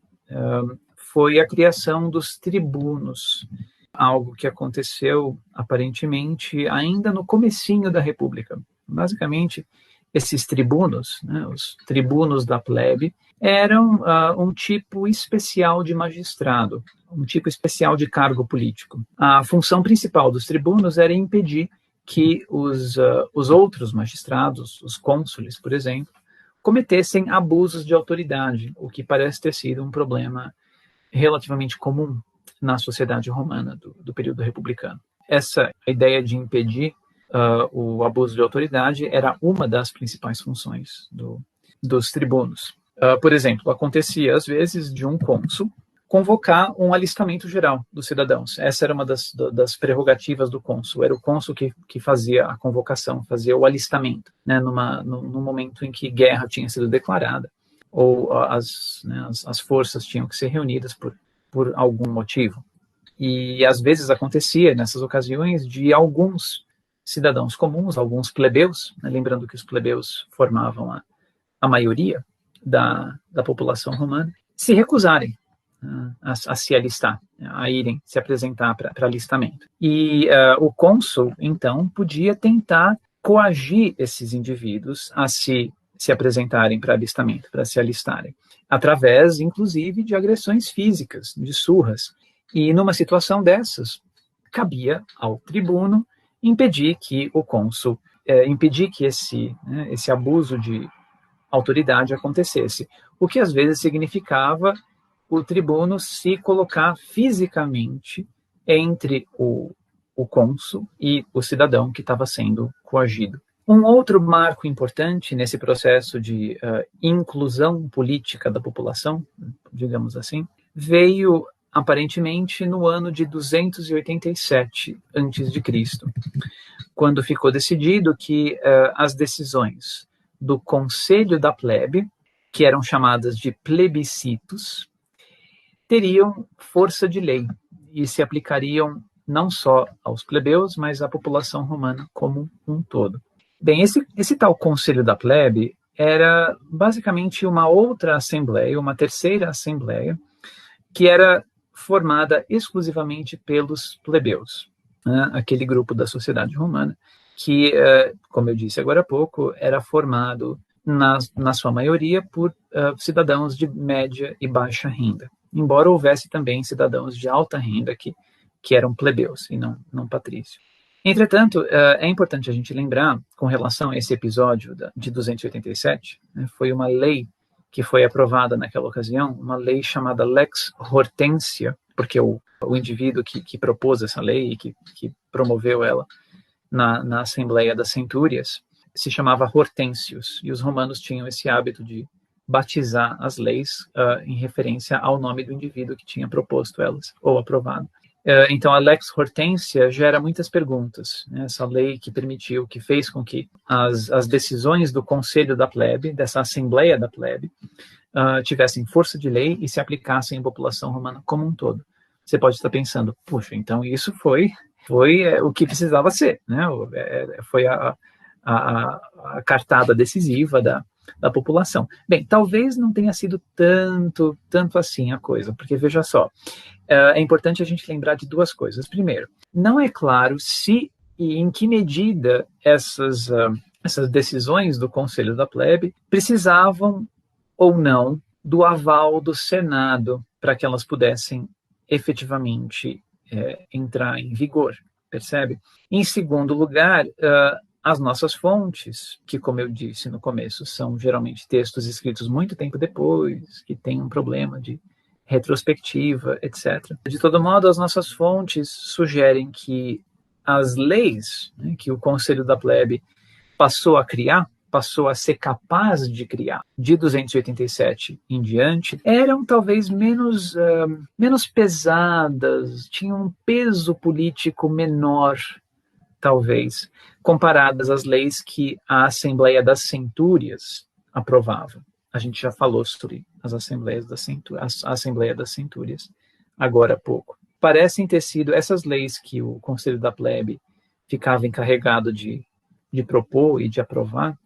Speaker 4: foi a criação dos tribunos, algo que aconteceu, aparentemente, ainda no comecinho da República. Basicamente, esses tribunos, né, os tribunos da plebe, eram um tipo especial de magistrado, um tipo especial de cargo político. A função principal dos tribunos era impedir que os outros magistrados, os cônsules, por exemplo, cometessem abusos de autoridade, o que parece ter sido um problema relativamente comum na sociedade romana do período republicano. Essa ideia de impedir o abuso de autoridade era uma das principais funções dos tribunos. Por exemplo, acontecia às vezes de um cônsul convocar um alistamento geral dos cidadãos. Essa era uma das prerrogativas do cônsul. Era o cônsul que fazia a convocação, fazia o alistamento, né, no momento em que guerra tinha sido declarada ou as forças tinham que ser reunidas por algum motivo. E às vezes acontecia, nessas ocasiões, de alguns cidadãos comuns, alguns plebeus, né, lembrando que os plebeus formavam a maioria da população romana, se recusarem a se alistar, a irem se apresentar para alistamento. E o cônsul, então, podia tentar coagir esses indivíduos a se apresentarem para alistamento, para se alistarem, através, inclusive, de agressões físicas, de surras. E numa situação dessas, cabia ao tribuno impedir que o cônsul, impedir que esse abuso de autoridade acontecesse, o que às vezes significava o tribuno se colocar fisicamente entre o cônsul e o cidadão que estava sendo coagido. Um outro marco importante nesse processo de inclusão política da população, digamos assim, veio aparentemente no ano de 287 a.C., quando ficou decidido que as decisões do Conselho da Plebe, que eram chamadas de plebiscitos, teriam força de lei e se aplicariam não só aos plebeus, mas à população romana como um todo. Bem, esse tal Conselho da Plebe era basicamente uma outra assembleia, uma terceira assembleia, que era formada exclusivamente pelos plebeus, né? Aquele grupo da sociedade romana que, como eu disse agora há pouco, era formado na sua maioria por cidadãos de média e baixa renda, embora houvesse também cidadãos de alta renda que eram plebeus e não patrícios. Entretanto, é importante a gente lembrar, com relação a esse episódio de 287, né, foi uma lei que foi aprovada naquela ocasião, uma lei chamada Lex Hortensia, porque o indivíduo que propôs essa lei e que promoveu ela na Assembleia das Centúrias se chamava Hortensius, e os romanos tinham esse hábito de batizar as leis em referência ao nome do indivíduo que tinha proposto elas, ou aprovado. Então, a Lex Hortensia gera muitas perguntas, né? Essa lei que fez com que as decisões do Conselho da Plebe, dessa Assembleia da Plebe, tivessem força de lei e se aplicassem à população romana como um todo. Você pode estar pensando, puxa, então isso foi o que precisava ser, né? Foi a cartada decisiva da população. Bem, talvez não tenha sido tanto assim a coisa, porque veja só, é importante a gente lembrar de duas coisas. Primeiro, não é claro se e em que medida essas decisões do Conselho da Plebe precisavam ou não do aval do Senado para que elas pudessem efetivamente entrar em vigor, percebe? Em segundo lugar, as nossas fontes, que, como eu disse no começo, são geralmente textos escritos muito tempo depois, que têm um problema de retrospectiva, etc. De todo modo, as nossas fontes sugerem que as leis, né, que o Conselho da Plebe passou a ser capaz de criar, de 287 em diante, eram talvez menos pesadas, tinham um peso político menor, talvez, comparadas às leis que a Assembleia das Centúrias aprovava. A gente já falou sobre a Assembleia das Centúrias agora há pouco. Parecem ter sido essas leis que o Conselho da Plebe ficava encarregado de propor e de aprovar,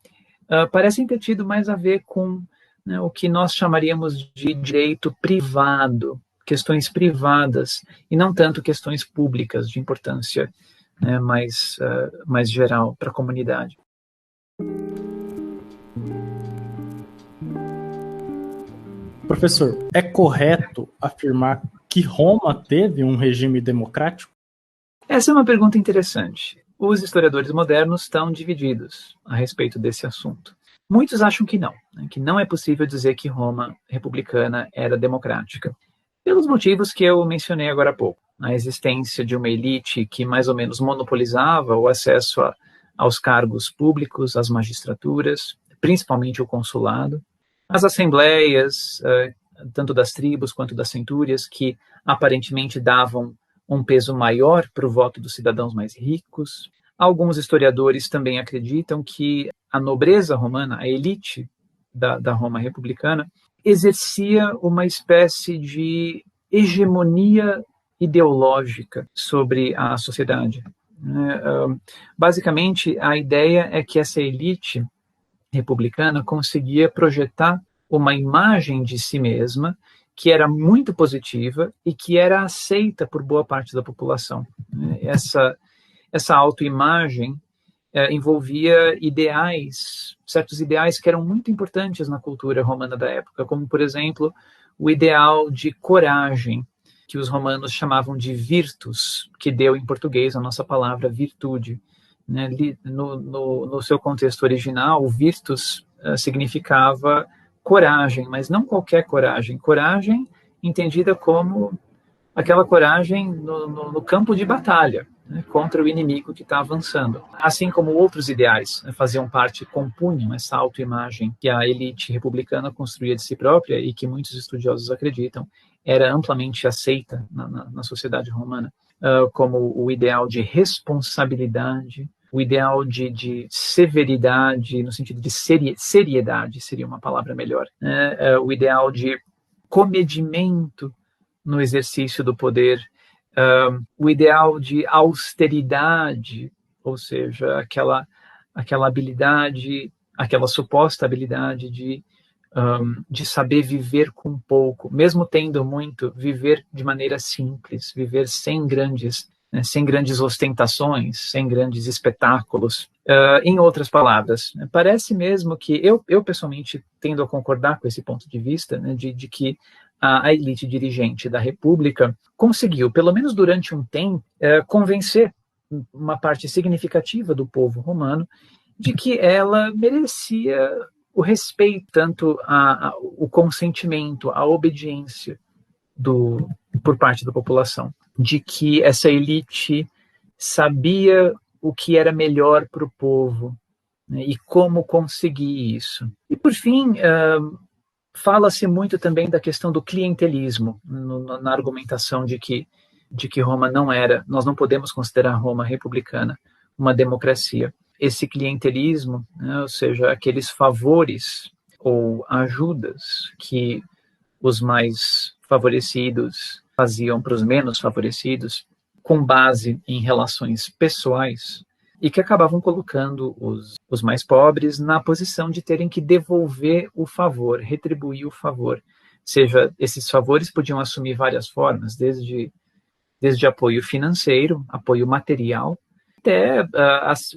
Speaker 4: parecem ter tido mais a ver com, né, o que nós chamaríamos de direito privado, questões privadas, e não tanto questões públicas de importância, né, mais geral para a comunidade.
Speaker 3: Professor, é correto afirmar que Roma teve um regime democrático?
Speaker 4: Essa é uma pergunta interessante. Os historiadores modernos estão divididos a respeito desse assunto. Muitos acham que não, né, que não é possível dizer que Roma republicana era democrática, pelos motivos que eu mencionei agora há pouco. A existência de uma elite que mais ou menos monopolizava o acesso aos cargos públicos, às magistraturas, principalmente o consulado, as assembleias, tanto das tribos quanto das centúrias, que aparentemente davam um peso maior para o voto dos cidadãos mais ricos. Alguns historiadores também acreditam que a nobreza romana, a elite da Roma republicana, exercia uma espécie de hegemonia ideológica sobre a sociedade. Basicamente, a ideia é que essa elite republicana conseguia projetar uma imagem de si mesma que era muito positiva e que era aceita por boa parte da população. Essa autoimagem envolvia certos ideais que eram muito importantes na cultura romana da época, como, por exemplo, o ideal de coragem, que os romanos chamavam de virtus, que deu em português a nossa palavra virtude. Né? No seu contexto original, o virtus significava coragem, mas não qualquer coragem. Coragem entendida como aquela coragem no campo de batalha, né, contra o inimigo que está avançando. Assim como outros ideais, né, faziam parte, compunham essa autoimagem que a elite republicana construía de si própria e que muitos estudiosos acreditam era amplamente aceita na sociedade romana, como o ideal de responsabilidade, o ideal de severidade, no sentido de seriedade, seria uma palavra melhor, né? O ideal de comedimento no exercício do poder, o ideal de austeridade, ou seja, aquela habilidade, aquela suposta habilidade de saber viver com pouco, mesmo tendo muito, viver de maneira simples, viver sem grandes ostentações, sem grandes espetáculos. Em outras palavras, parece mesmo que eu pessoalmente tendo a concordar com esse ponto de vista, né, de que a elite dirigente da República conseguiu, pelo menos durante um tempo, convencer uma parte significativa do povo romano de que ela merecia o respeito, tanto o consentimento, a obediência por parte da população, de que essa elite sabia o que era melhor para o povo, né, e como conseguir isso. E, por fim, fala-se muito também da questão do clientelismo, na argumentação de que Roma nós não podemos considerar Roma republicana uma democracia. Esse clientelismo, né, ou seja, aqueles favores ou ajudas que os mais favorecidos faziam para os menos favorecidos, com base em relações pessoais, e que acabavam colocando os mais pobres na posição de terem que devolver o favor, retribuir o favor. Ou seja, esses favores podiam assumir várias formas, desde apoio financeiro, apoio material, até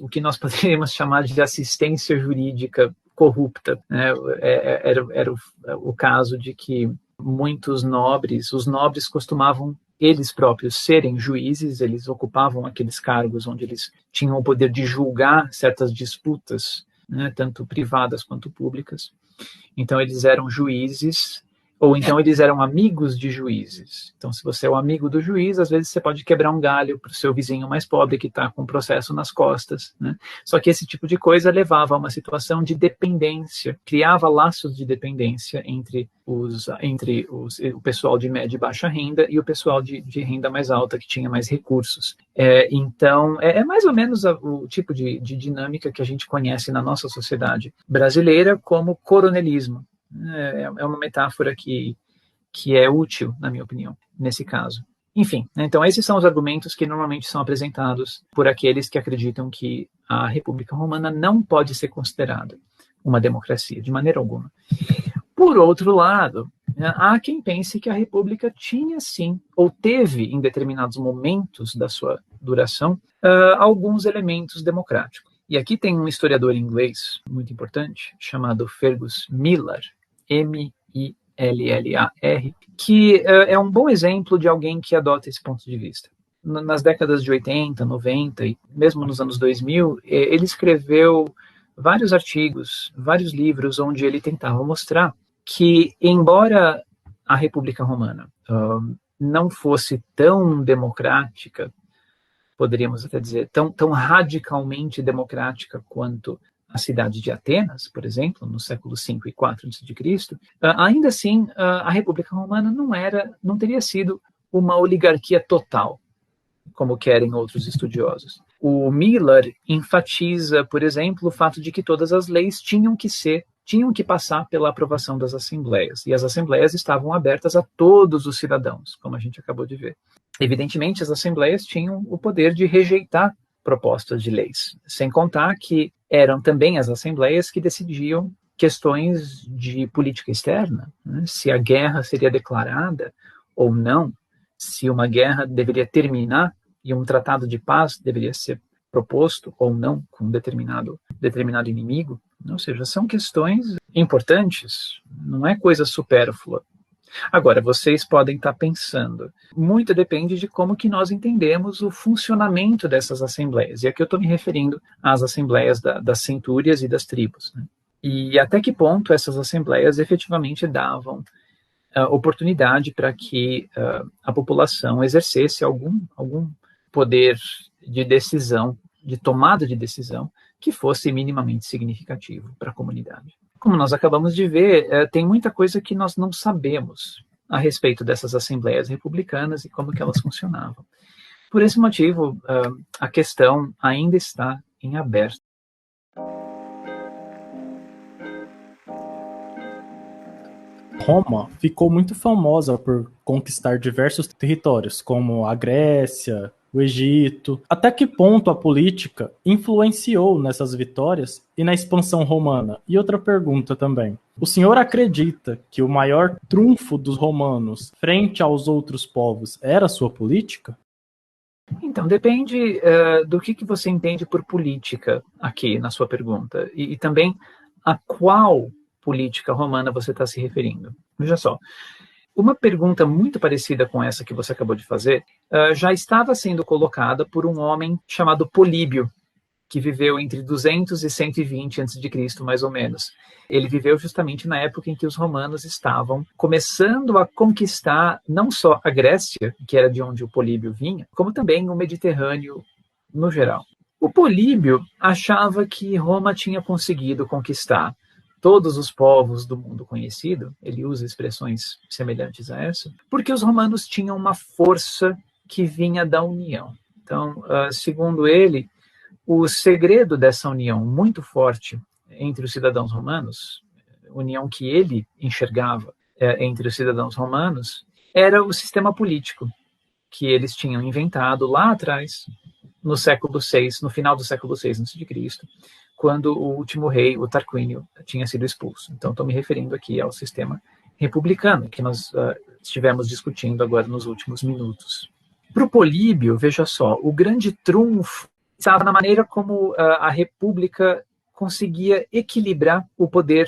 Speaker 4: o que nós poderíamos chamar de assistência jurídica corrupta, né? Era o caso de que os nobres costumavam eles próprios serem juízes, eles ocupavam aqueles cargos onde eles tinham o poder de julgar certas disputas, né, tanto privadas quanto públicas. Então eles eram juízes, ou então eles eram amigos de juízes. Então, se você é o amigo do juiz, às vezes você pode quebrar um galho para o seu vizinho mais pobre que está com um processo nas costas, né? Só que esse tipo de coisa levava a uma situação de dependência, criava laços de dependência entre o pessoal de média e baixa renda e o pessoal de renda mais alta, que tinha mais recursos. Então, é mais ou menos o tipo de dinâmica que a gente conhece na nossa sociedade brasileira como coronelismo. É uma metáfora que é útil, na minha opinião, nesse caso. Enfim, então esses são os argumentos que normalmente são apresentados por aqueles que acreditam que a República Romana não pode ser considerada uma democracia, de maneira alguma. Por outro lado, há quem pense que a República tinha sim, ou teve em determinados momentos da sua duração, alguns elementos democráticos. E aqui tem um historiador inglês muito importante, chamado Fergus Millar, Millar, que é um bom exemplo de alguém que adota esse ponto de vista. Nas décadas de 80, 90 e mesmo nos anos 2000, ele escreveu vários artigos, vários livros, onde ele tentava mostrar que, embora a República Romana não fosse tão democrática, poderíamos até dizer, tão radicalmente democrática quanto a cidade de Atenas, por exemplo, no século V e IV a.C., ainda assim, a República Romana não teria sido uma oligarquia total, como querem outros estudiosos. O Millar enfatiza, por exemplo, o fato de que todas as leis tinham que passar pela aprovação das assembleias, e as assembleias estavam abertas a todos os cidadãos, como a gente acabou de ver. Evidentemente, as assembleias tinham o poder de rejeitar propostas de leis, sem contar que eram também as assembleias que decidiam questões de política externa, né? Se a guerra seria declarada ou não, se uma guerra deveria terminar e um tratado de paz deveria ser proposto ou não com determinado inimigo. Ou seja, são questões importantes, não é coisa supérflua. Agora, vocês podem estar pensando, muito depende de como que nós entendemos o funcionamento dessas assembleias. E aqui eu estou me referindo às assembleias das centúrias e das tribos, né? E até que ponto essas assembleias efetivamente davam oportunidade para que a população exercesse algum poder de decisão, de tomada de decisão, que fosse minimamente significativo para a comunidade. Como nós acabamos de ver, tem muita coisa que nós não sabemos a respeito dessas assembleias republicanas e como que elas funcionavam. Por esse motivo, a questão ainda está em aberto.
Speaker 3: Roma ficou muito famosa por conquistar diversos territórios, como a Grécia, o Egito. Até que ponto a política influenciou nessas vitórias e na expansão romana? E outra pergunta também. O senhor acredita que o maior trunfo dos romanos frente aos outros povos era a sua política?
Speaker 4: Então, depende do que você entende por política aqui na sua pergunta. E também a qual política romana você está se referindo. Veja só, uma pergunta muito parecida com essa que você acabou de fazer já estava sendo colocada por um homem chamado Políbio, que viveu entre 200 e 120 a.C., mais ou menos. Ele viveu justamente na época em que os romanos estavam começando a conquistar não só a Grécia, que era de onde o Políbio vinha, como também o Mediterrâneo no geral. O Políbio achava que Roma tinha conseguido conquistar todos os povos do mundo conhecido, ele usa expressões semelhantes a essa, porque os romanos tinham uma força que vinha da união. Então, segundo ele, o segredo dessa união muito forte entre os cidadãos romanos, união que ele enxergava entre os cidadãos romanos, era o sistema político que eles tinham inventado lá atrás, no século VI, no final do século VI a.C., quando o último rei, o Tarquínio, tinha sido expulso. Então, estou me referindo aqui ao sistema republicano, que nós estivemos discutindo agora nos últimos minutos. Para o Políbio, veja só, o grande trunfo estava na maneira como a república conseguia equilibrar o poder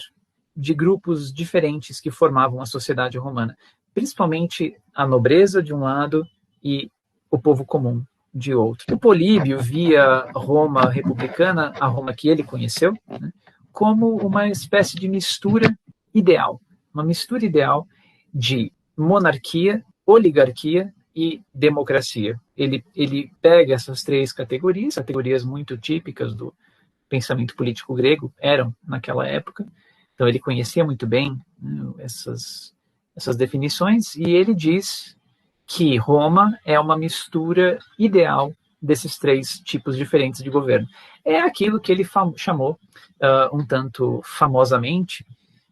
Speaker 4: de grupos diferentes que formavam a sociedade romana, principalmente a nobreza de um lado e o povo comum de outro. O Políbio via Roma republicana, a Roma que ele conheceu, né, como uma espécie de mistura ideal, uma mistura ideal de monarquia, oligarquia e democracia. Ele pega essas três categorias muito típicas do pensamento político grego, eram naquela época, então ele conhecia muito bem, né, essas definições, e ele diz que Roma é uma mistura ideal desses três tipos diferentes de governo. É aquilo que ele chamou, um tanto famosamente,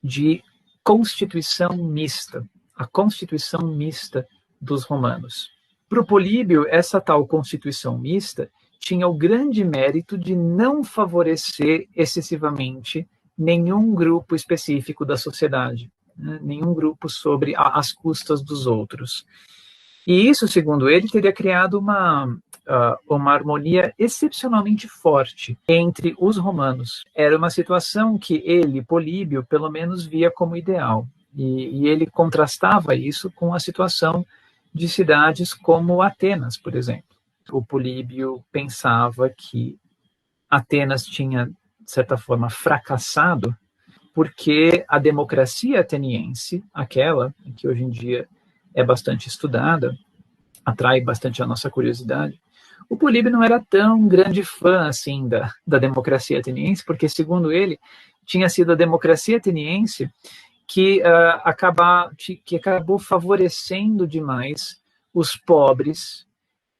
Speaker 4: de Constituição Mista, a Constituição Mista dos romanos. Para o Políbio, essa tal Constituição Mista tinha o grande mérito de não favorecer excessivamente nenhum grupo específico da sociedade, né? Nenhum grupo sobre as custas dos outros. E isso, segundo ele, teria criado uma harmonia excepcionalmente forte entre os romanos. Era uma situação que ele, Políbio, pelo menos via como ideal. E ele contrastava isso com a situação de cidades como Atenas, por exemplo. O Políbio pensava que Atenas tinha, de certa forma, fracassado porque a democracia ateniense, aquela que hoje em dia é bastante estudada, atrai bastante a nossa curiosidade, o Políbio não era tão grande fã assim da democracia ateniense, porque, segundo ele, tinha sido a democracia ateniense que acabou favorecendo demais os pobres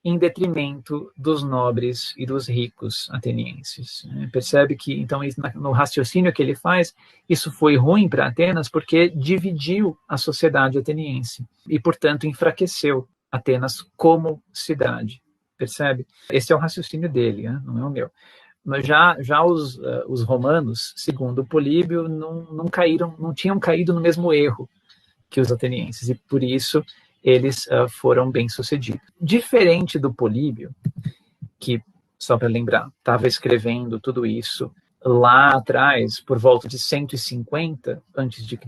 Speaker 4: em detrimento dos nobres e dos ricos atenienses. Percebe que, então, no raciocínio que ele faz, isso foi ruim para Atenas porque dividiu a sociedade ateniense e, portanto, enfraqueceu Atenas como cidade. Percebe? Esse é o raciocínio dele, né? Não é o meu. Mas já os romanos, segundo Políbio, não tinham caído no mesmo erro que os atenienses, e por isso eles foram bem-sucedidos. Diferente do Políbio, que, só para lembrar, estava escrevendo tudo isso lá atrás, por volta de 150 a.C.,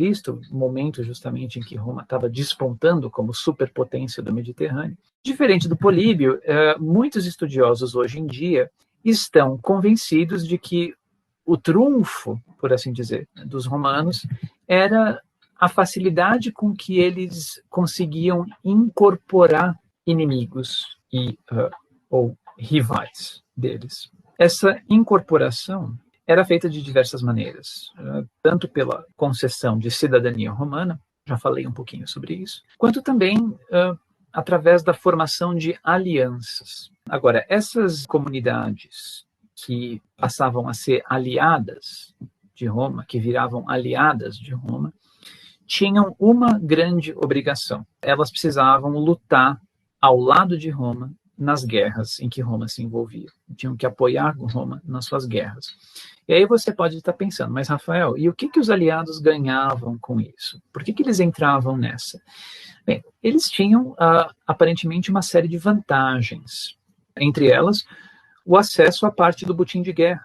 Speaker 4: momento justamente em que Roma estava despontando como superpotência do Mediterrâneo. Diferente do Políbio, muitos estudiosos hoje em dia estão convencidos de que o trunfo, por assim dizer, dos romanos era a facilidade com que eles conseguiam incorporar inimigos ou rivais deles. Essa incorporação era feita de diversas maneiras, tanto pela concessão de cidadania romana, já falei um pouquinho sobre isso, quanto também através da formação de alianças. Agora, essas comunidades que passavam a ser aliadas de Roma, que viravam aliadas de Roma, tinham uma grande obrigação. Elas precisavam lutar ao lado de Roma nas guerras em que Roma se envolvia. Tinham que apoiar Roma nas suas guerras. E aí você pode estar pensando, mas Rafael, e o que os aliados ganhavam com isso? Por que eles entravam nessa? Bem, eles tinham aparentemente uma série de vantagens. Entre elas, o acesso à parte do butim de guerra,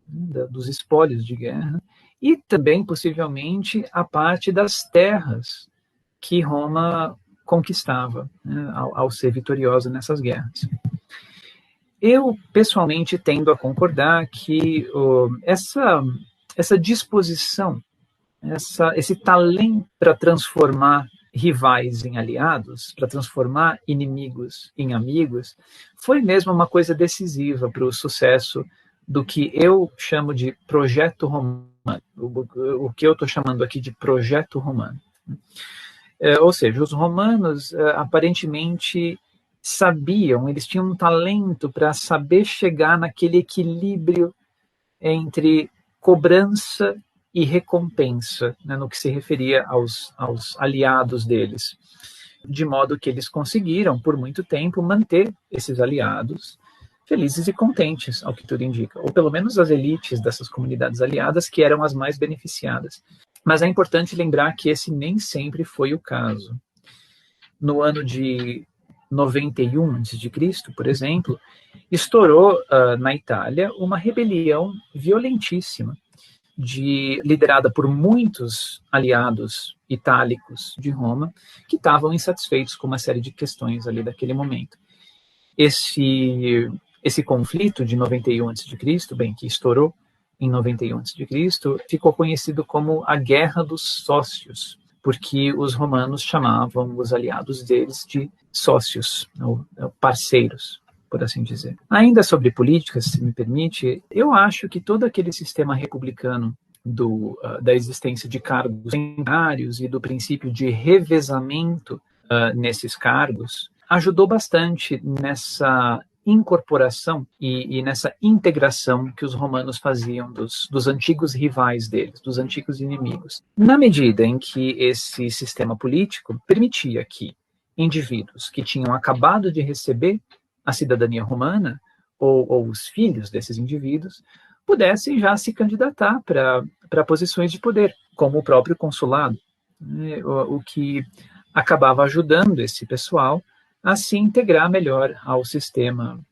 Speaker 4: dos espólios de guerra, e também, possivelmente, a parte das terras que Roma conquistava, né, ao ser vitoriosa nessas guerras. Eu, pessoalmente, tendo a concordar que essa disposição, esse talento para transformar rivais em aliados, para transformar inimigos em amigos, foi mesmo uma coisa decisiva para o sucesso do que eu chamo de projeto romano, o que eu estou chamando aqui de projeto romano. Ou seja, os romanos aparentemente sabiam, eles tinham um talento para saber chegar naquele equilíbrio entre cobrança e recompensa, né, no que se referia aos aliados deles. De modo que eles conseguiram, por muito tempo, manter esses aliados felizes e contentes, ao que tudo indica, ou pelo menos as elites dessas comunidades aliadas, que eram as mais beneficiadas. Mas é importante lembrar que esse nem sempre foi o caso. No ano de 91 a.C., por exemplo, estourou na Itália uma rebelião violentíssima, liderada por muitos aliados itálicos de Roma, que estavam insatisfeitos com uma série de questões ali daquele momento. Esse conflito de 91 a.C., bem, que estourou em 91 a.C., ficou conhecido como a Guerra dos Sócios, porque os romanos chamavam os aliados deles de sócios, ou parceiros, por assim dizer. Ainda sobre política, se me permite, eu acho que todo aquele sistema republicano da existência de cargos secundários e do princípio de revezamento nesses cargos ajudou bastante nessa incorporação e nessa integração que os romanos faziam dos antigos rivais deles, dos antigos inimigos. Na medida em que esse sistema político permitia que indivíduos que tinham acabado de receber a cidadania romana, ou os filhos desses indivíduos, pudessem já se candidatar para posições de poder, como o próprio consulado, né, o que acabava ajudando esse pessoal a se integrar melhor ao sistema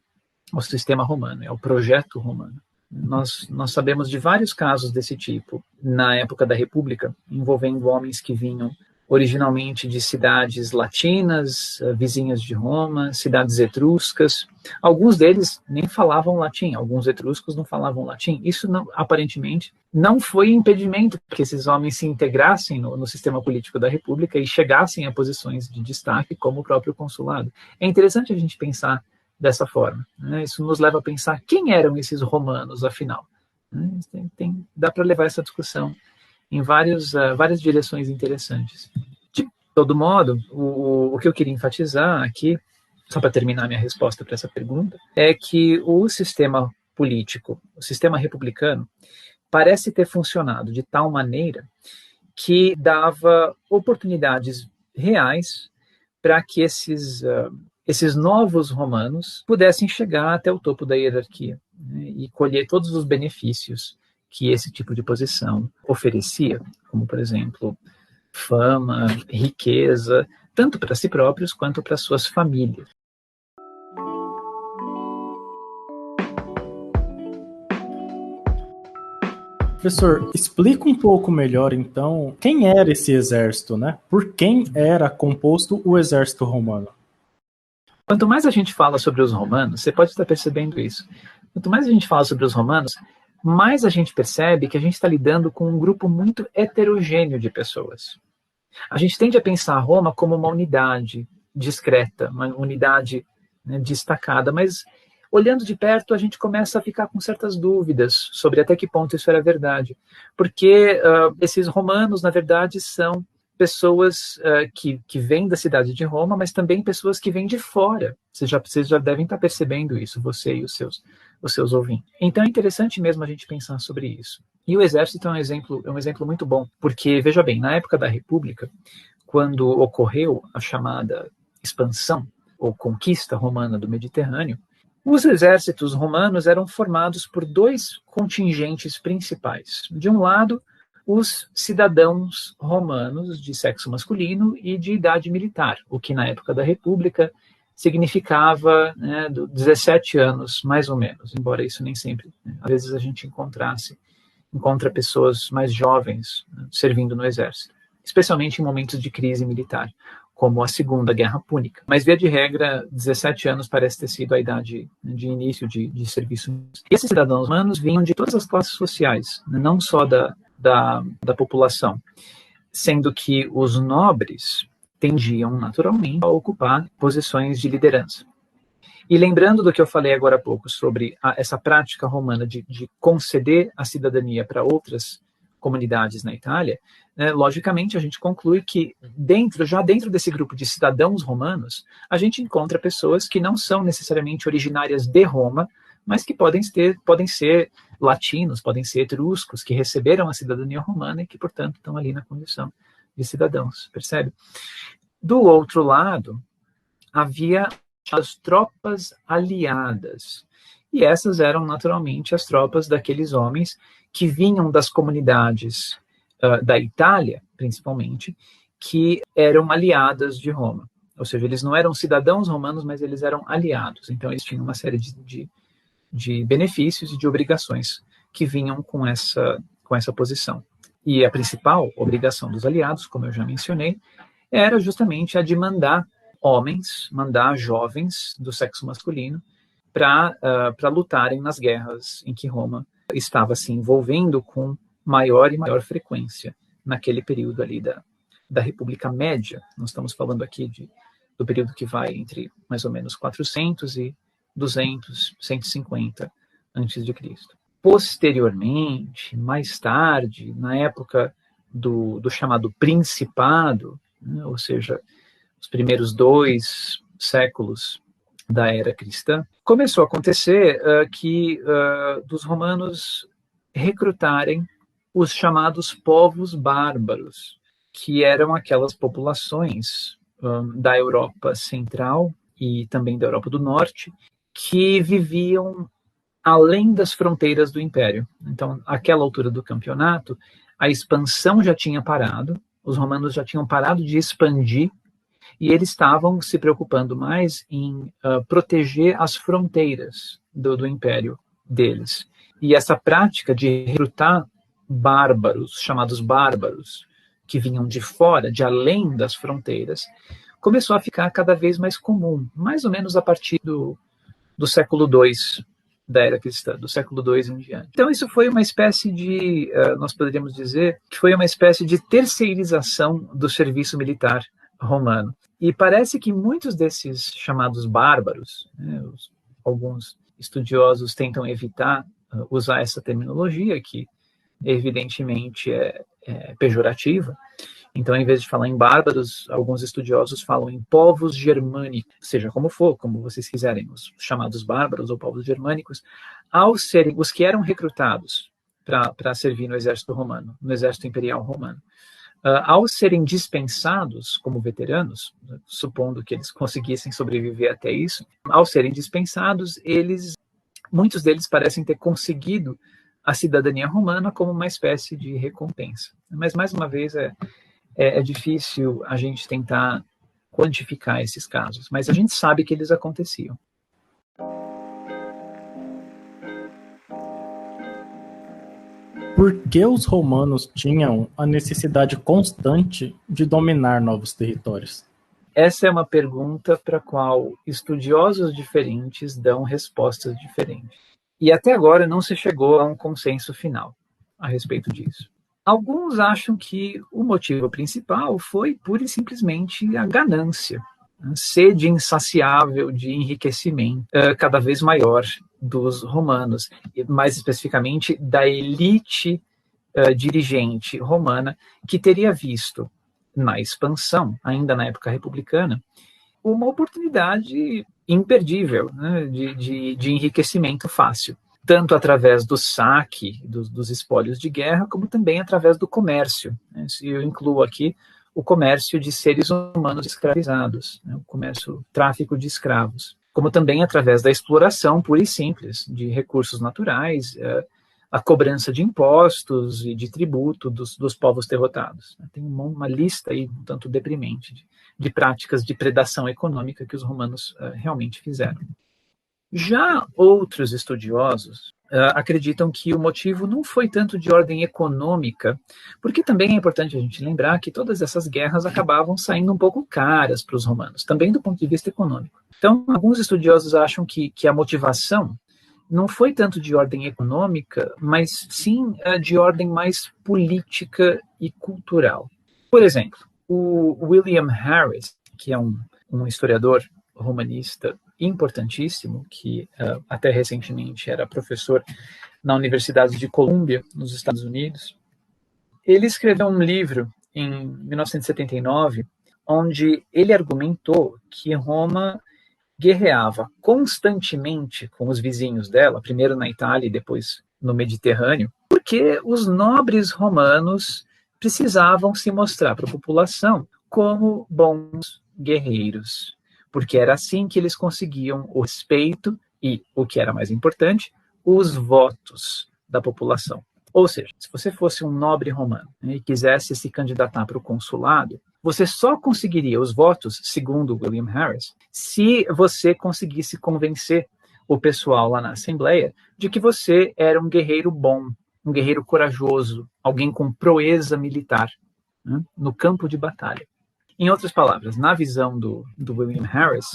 Speaker 4: romano, ao projeto romano. Nós sabemos de vários casos desse tipo na época da República, envolvendo homens que vinham originalmente de cidades latinas, vizinhas de Roma, cidades etruscas. Alguns deles nem falavam latim, alguns etruscos não falavam latim. Isso, aparentemente, não foi impedimento que esses homens se integrassem no sistema político da República e chegassem a posições de destaque, como o próprio consulado. É interessante a gente pensar dessa forma, né? Isso nos leva a pensar quem eram esses romanos, afinal. Dá para levar essa discussão em várias direções interessantes. De todo modo, o que eu queria enfatizar aqui, só para terminar minha resposta para essa pergunta, é que o sistema político, o sistema republicano, parece ter funcionado de tal maneira que dava oportunidades reais para que esses novos romanos pudessem chegar até o topo da hierarquia, né, e colher todos os benefícios que esse tipo de posição oferecia, como, por exemplo, fama, riqueza, tanto para si próprios quanto para suas famílias.
Speaker 3: Professor, explica um pouco melhor, então, quem era esse exército, né? Por quem era composto o exército romano?
Speaker 4: Quanto mais a gente fala sobre os romanos, você pode estar percebendo isso. Quanto mais a gente fala sobre os romanos, mais a gente percebe que a gente está lidando com um grupo muito heterogêneo de pessoas. A gente tende a pensar Roma como uma unidade discreta, uma unidade, né, destacada, mas olhando de perto a gente começa a ficar com certas dúvidas sobre até que ponto isso era verdade. Porque esses romanos, na verdade, são pessoas que vêm da cidade de Roma, mas também pessoas que vêm de fora. Vocês já devem estar percebendo isso, você e os seus os seus ouvintes. Então é interessante mesmo a gente pensar sobre isso. E o exército é um exemplo muito bom, porque, veja bem, na época da República, quando ocorreu a chamada expansão ou conquista romana do Mediterrâneo, os exércitos romanos eram formados por dois contingentes principais. De um lado, os cidadãos romanos de sexo masculino e de idade militar, o que na época da República significava 17 anos, mais ou menos, embora isso nem sempre, às vezes a gente encontra pessoas mais jovens servindo no exército, especialmente em momentos de crise militar, como a Segunda Guerra Púnica. Mas, via de regra, 17 anos parece ter sido a idade de início de serviço. E esses cidadãos romanos vinham de todas as classes sociais, não só da população, sendo que os nobres tendiam naturalmente a ocupar posições de liderança. E lembrando do que eu falei agora há pouco sobre essa prática romana de conceder a cidadania para outras comunidades na Itália, logicamente a gente conclui que já dentro desse grupo de cidadãos romanos, a gente encontra pessoas que não são necessariamente originárias de Roma, mas que podem ser latinos, podem ser etruscos, que receberam a cidadania romana e que, portanto, estão ali na condição de cidadãos, percebe? Do outro lado, havia as tropas aliadas, e essas eram naturalmente as tropas daqueles homens que vinham das comunidades da Itália, principalmente, que eram aliadas de Roma. Ou seja, eles não eram cidadãos romanos, mas eles eram aliados. Então, eles tinham uma série de benefícios e de obrigações que vinham com essa posição. E a principal obrigação dos aliados, como eu já mencionei, era justamente a de mandar jovens do sexo masculino para lutarem nas guerras em que Roma estava se envolvendo com maior e maior frequência naquele período ali da República Média. Nós estamos falando aqui do período que vai entre mais ou menos 400 e 200, 150 a.C. Posteriormente, mais tarde, na época do chamado Principado, ou seja, os primeiros 2 séculos da era cristã, começou a acontecer dos romanos recrutarem os chamados povos bárbaros, que eram aquelas populações da Europa Central e também da Europa do Norte, que viviam além das fronteiras do Império. Então, àquela altura do campeonato, a expansão já tinha parado, os romanos já tinham parado de expandir, e eles estavam se preocupando mais em proteger as fronteiras do império deles. E essa prática de recrutar bárbaros, chamados bárbaros, que vinham de fora, de além das fronteiras, começou a ficar cada vez mais comum, mais ou menos a partir do século II da era cristã, do século II em diante. Então isso foi uma espécie nós poderíamos dizer, que foi uma espécie de terceirização do serviço militar romano. E parece que muitos desses chamados bárbaros, alguns estudiosos tentam evitar usar essa terminologia, que evidentemente é pejorativa. Então, em vez de falar em bárbaros, alguns estudiosos falam em povos germânicos, seja como for, como vocês quiserem, os chamados bárbaros ou povos germânicos, ao serem os que eram recrutados para servir no exército romano, no exército imperial romano. Ao serem dispensados como veteranos, supondo que eles conseguissem sobreviver até isso, ao serem dispensados, muitos deles parecem ter conseguido a cidadania romana como uma espécie de recompensa. Mas, mais uma vez, é difícil a gente tentar quantificar esses casos, mas a gente sabe que eles aconteciam.
Speaker 3: Por que os romanos tinham a necessidade constante de dominar novos territórios?
Speaker 4: Essa é uma pergunta para a qual estudiosos diferentes dão respostas diferentes. E até agora não se chegou a um consenso final a respeito disso. Alguns acham que o motivo principal foi pura e simplesmente a ganância, a sede insaciável de enriquecimento cada vez maior dos romanos, mais especificamente da elite dirigente romana, que teria visto na expansão, ainda na época republicana, uma oportunidade imperdível, né, de enriquecimento fácil, tanto através do saque dos espólios de guerra, como também através do comércio, né? Se eu incluo aqui o comércio de seres humanos escravizados, né, o tráfico de escravos, como também através da exploração pura e simples de recursos naturais, a cobrança de impostos e de tributo dos povos derrotados. Tem uma lista aí um tanto deprimente de práticas de predação econômica que os romanos realmente fizeram. Já outros estudiosos acreditam que o motivo não foi tanto de ordem econômica, porque também é importante a gente lembrar que todas essas guerras acabavam saindo um pouco caras para os romanos, também do ponto de vista econômico. Então, alguns estudiosos acham que a motivação não foi tanto de ordem econômica, mas sim de ordem mais política e cultural. Por exemplo, o William Harris, que é um historiador romanista importantíssimo, que até recentemente era professor na Universidade de Colômbia, nos Estados Unidos, ele escreveu um livro em 1979, onde ele argumentou que Roma guerreava constantemente com os vizinhos dela, primeiro na Itália e depois no Mediterrâneo, porque os nobres romanos precisavam se mostrar para a população como bons guerreiros, porque era assim que eles conseguiam o respeito e, o que era mais importante, os votos da população. Ou seja, se você fosse um nobre romano, né, e quisesse se candidatar para o consulado, você só conseguiria os votos, segundo William Harris, se você conseguisse convencer o pessoal lá na Assembleia de que você era um guerreiro bom, um guerreiro corajoso, alguém com proeza militar, né, no campo de batalha. Em outras palavras, na visão do William Harris,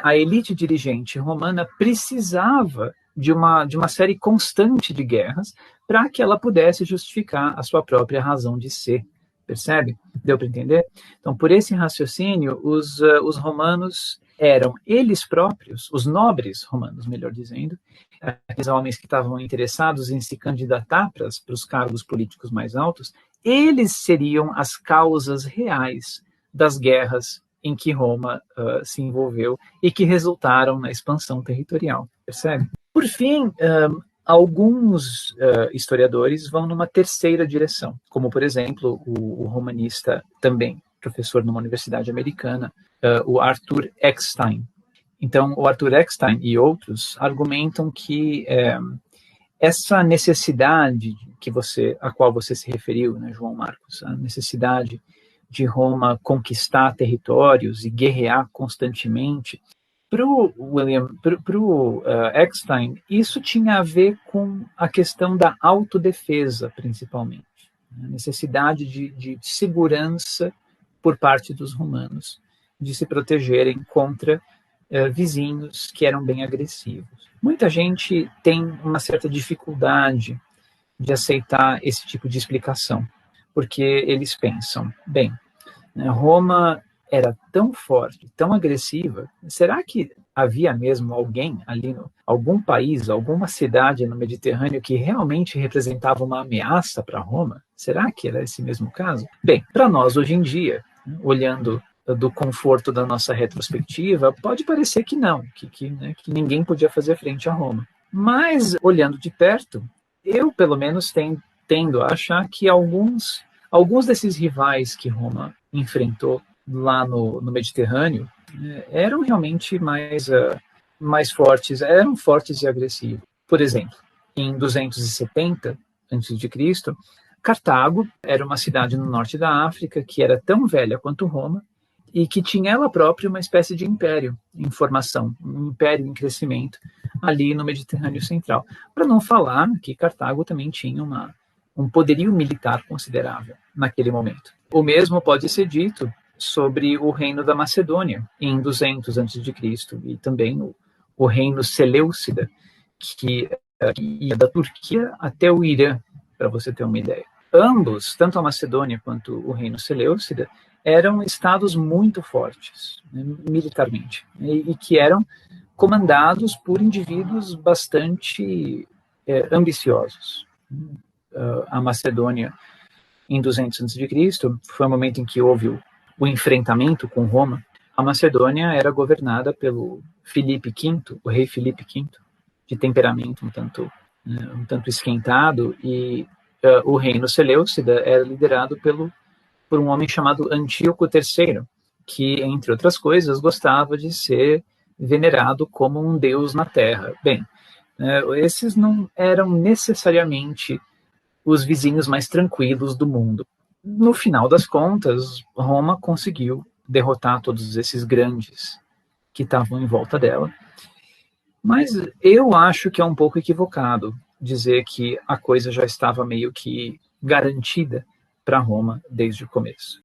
Speaker 4: a elite dirigente romana precisava de uma série constante de guerras para que ela pudesse justificar a sua própria razão de ser. Percebe? Deu para entender? Então, por esse raciocínio, os romanos eram eles próprios, os nobres romanos, melhor dizendo, aqueles homens que estavam interessados em se candidatar para os cargos políticos mais altos, eles seriam as causas reais das guerras em que Roma se envolveu e que resultaram na expansão territorial. Percebe? Por fim, alguns historiadores vão numa terceira direção, como, por exemplo, o romanista, também professor numa universidade americana, o Arthur Eckstein. Então, o Arthur Eckstein e outros argumentam que essa necessidade a qual você se referiu, né, João Marcos, a necessidade de Roma conquistar territórios e guerrear constantemente, para o Eckstein, isso tinha a ver com a questão da autodefesa, principalmente. A necessidade de segurança por parte dos romanos, de se protegerem contra vizinhos que eram bem agressivos. Muita gente tem uma certa dificuldade de aceitar esse tipo de explicação, porque eles pensam, bem, Roma era tão forte, tão agressiva, será que havia mesmo alguém ali, algum país, alguma cidade no Mediterrâneo que realmente representava uma ameaça para Roma? Será que era esse mesmo caso? Bem, para nós hoje em dia, olhando do conforto da nossa retrospectiva, pode parecer que não, que ninguém podia fazer frente a Roma. Mas, olhando de perto, eu, pelo menos, tendo a achar que alguns desses rivais que Roma enfrentou lá no Mediterrâneo eram realmente mais fortes, eram fortes e agressivos. Por exemplo, em 270 a.C., Cartago era uma cidade no norte da África que era tão velha quanto Roma e que tinha ela própria uma espécie de império em formação, um império em crescimento ali no Mediterrâneo Central. Para não falar que Cartago também tinha um poderio militar considerável naquele momento. O mesmo pode ser dito sobre o reino da Macedônia, em 200 a.C., e também o reino Seleucida, que ia da Turquia até o Irã, para você ter uma ideia. Ambos, tanto a Macedônia quanto o reino Seleucida, eram estados muito fortes, né, militarmente, e que eram comandados por indivíduos bastante ambiciosos. A Macedônia, em 200 a.C., foi o momento em que houve o enfrentamento com Roma, A Macedônia era governada pelo Filipe V, o rei Filipe V, de temperamento um tanto esquentado, e o reino Seleucida era liderado por um homem chamado Antíoco III, que, entre outras coisas, gostava de ser venerado como um deus na terra. Bem, esses não eram necessariamente os vizinhos mais tranquilos do mundo. No final das contas, Roma conseguiu derrotar todos esses grandes que estavam em volta dela. Mas eu acho que é um pouco equivocado dizer que a coisa já estava meio que garantida para Roma desde o começo.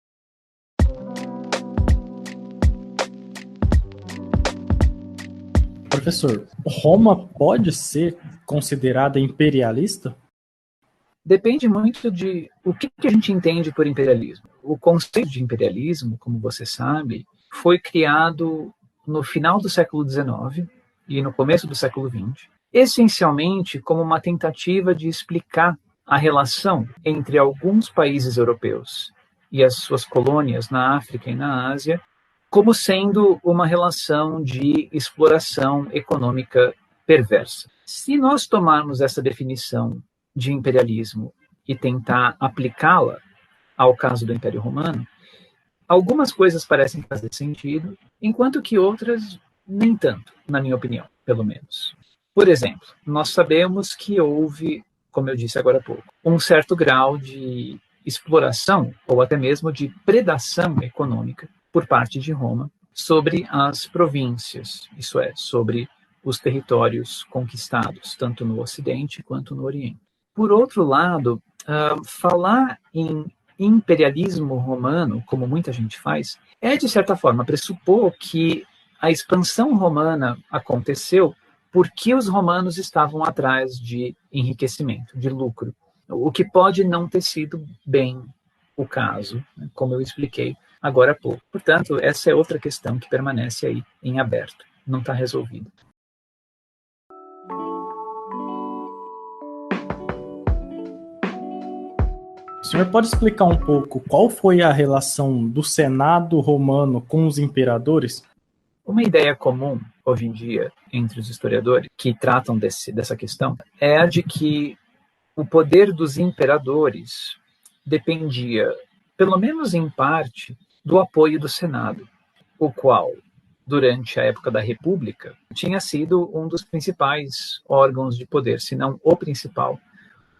Speaker 3: Professor, Roma pode ser considerada imperialista?
Speaker 4: Depende muito de o que a gente entende por imperialismo. O conceito de imperialismo, como você sabe, foi criado no final do século XIX e no começo do século XX, essencialmente como uma tentativa de explicar a relação entre alguns países europeus e as suas colônias na África e na Ásia como sendo uma relação de exploração econômica perversa. Se nós tomarmos essa definição de imperialismo e tentar aplicá-la ao caso do Império Romano, algumas coisas parecem fazer sentido, enquanto que outras nem tanto, na minha opinião, pelo menos. Por exemplo, nós sabemos que houve, como eu disse agora há pouco, um certo grau de exploração ou até mesmo de predação econômica por parte de Roma sobre as províncias, isso é, sobre os territórios conquistados, tanto no Ocidente quanto no Oriente. Por outro lado, falar em imperialismo romano, como muita gente faz, é, de certa forma, pressupor que a expansão romana aconteceu porque os romanos estavam atrás de enriquecimento, de lucro, o que pode não ter sido bem o caso, como eu expliquei agora há pouco. Portanto, essa é outra questão que permanece aí em aberto, não está resolvida.
Speaker 3: O senhor pode explicar um pouco qual foi a relação do Senado romano com os imperadores?
Speaker 4: Uma ideia comum hoje em dia entre os historiadores que tratam dessa questão é a de que o poder dos imperadores dependia, pelo menos em parte, do apoio do Senado, o qual, durante a época da República, tinha sido um dos principais órgãos de poder, se não o principal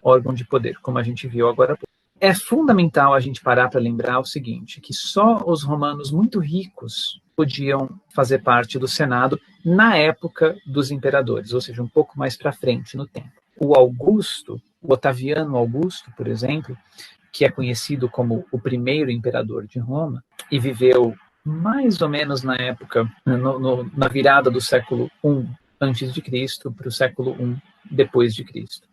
Speaker 4: órgão de poder, como a gente viu agora há pouco. É fundamental a gente parar para lembrar o seguinte, que só os romanos muito ricos podiam fazer parte do Senado na época dos imperadores, ou seja, um pouco mais para frente no tempo. O Otaviano Augusto, por exemplo, que é conhecido como o primeiro imperador de Roma, e viveu mais ou menos na época, na virada do século I antes de Cristo para o século I depois de Cristo.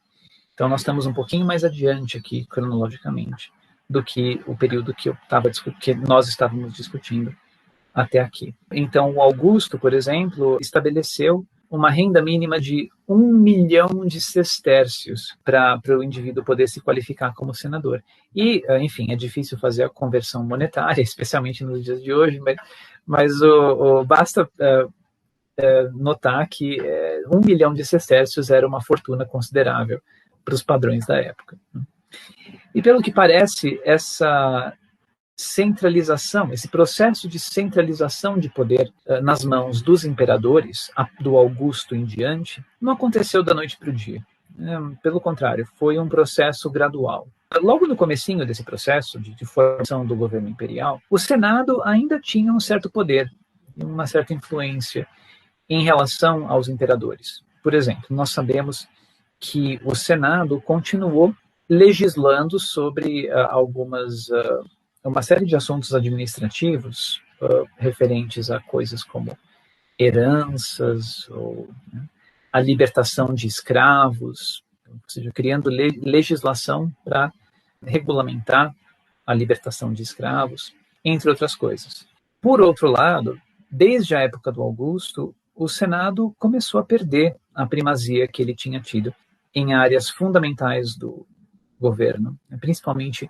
Speaker 4: Então, nós estamos um pouquinho mais adiante aqui, cronologicamente, do que o período que nós estávamos discutindo até aqui. Então, o Augusto, por exemplo, estabeleceu uma renda mínima de 1 milhão de sestércios para o indivíduo poder se qualificar como senador. E, enfim, é difícil fazer a conversão monetária, especialmente nos dias de hoje, mas basta notar que 1 milhão de sestércios era uma fortuna considerável para os padrões da época. E pelo que parece, essa centralização, esse processo de centralização de poder nas mãos dos imperadores, do Augusto em diante, não aconteceu da noite para o dia. Pelo contrário, foi um processo gradual. Logo no comecinho desse processo de formação do governo imperial, o Senado ainda tinha um certo poder, uma certa influência em relação aos imperadores. Por exemplo, nós sabemos que o Senado continuou legislando sobre uma série de assuntos administrativos referentes a coisas como heranças, ou a libertação de escravos, ou seja, criando legislação para regulamentar a libertação de escravos, entre outras coisas. Por outro lado, desde a época do Augusto, o Senado começou a perder a primazia que ele tinha tido em áreas fundamentais do governo, principalmente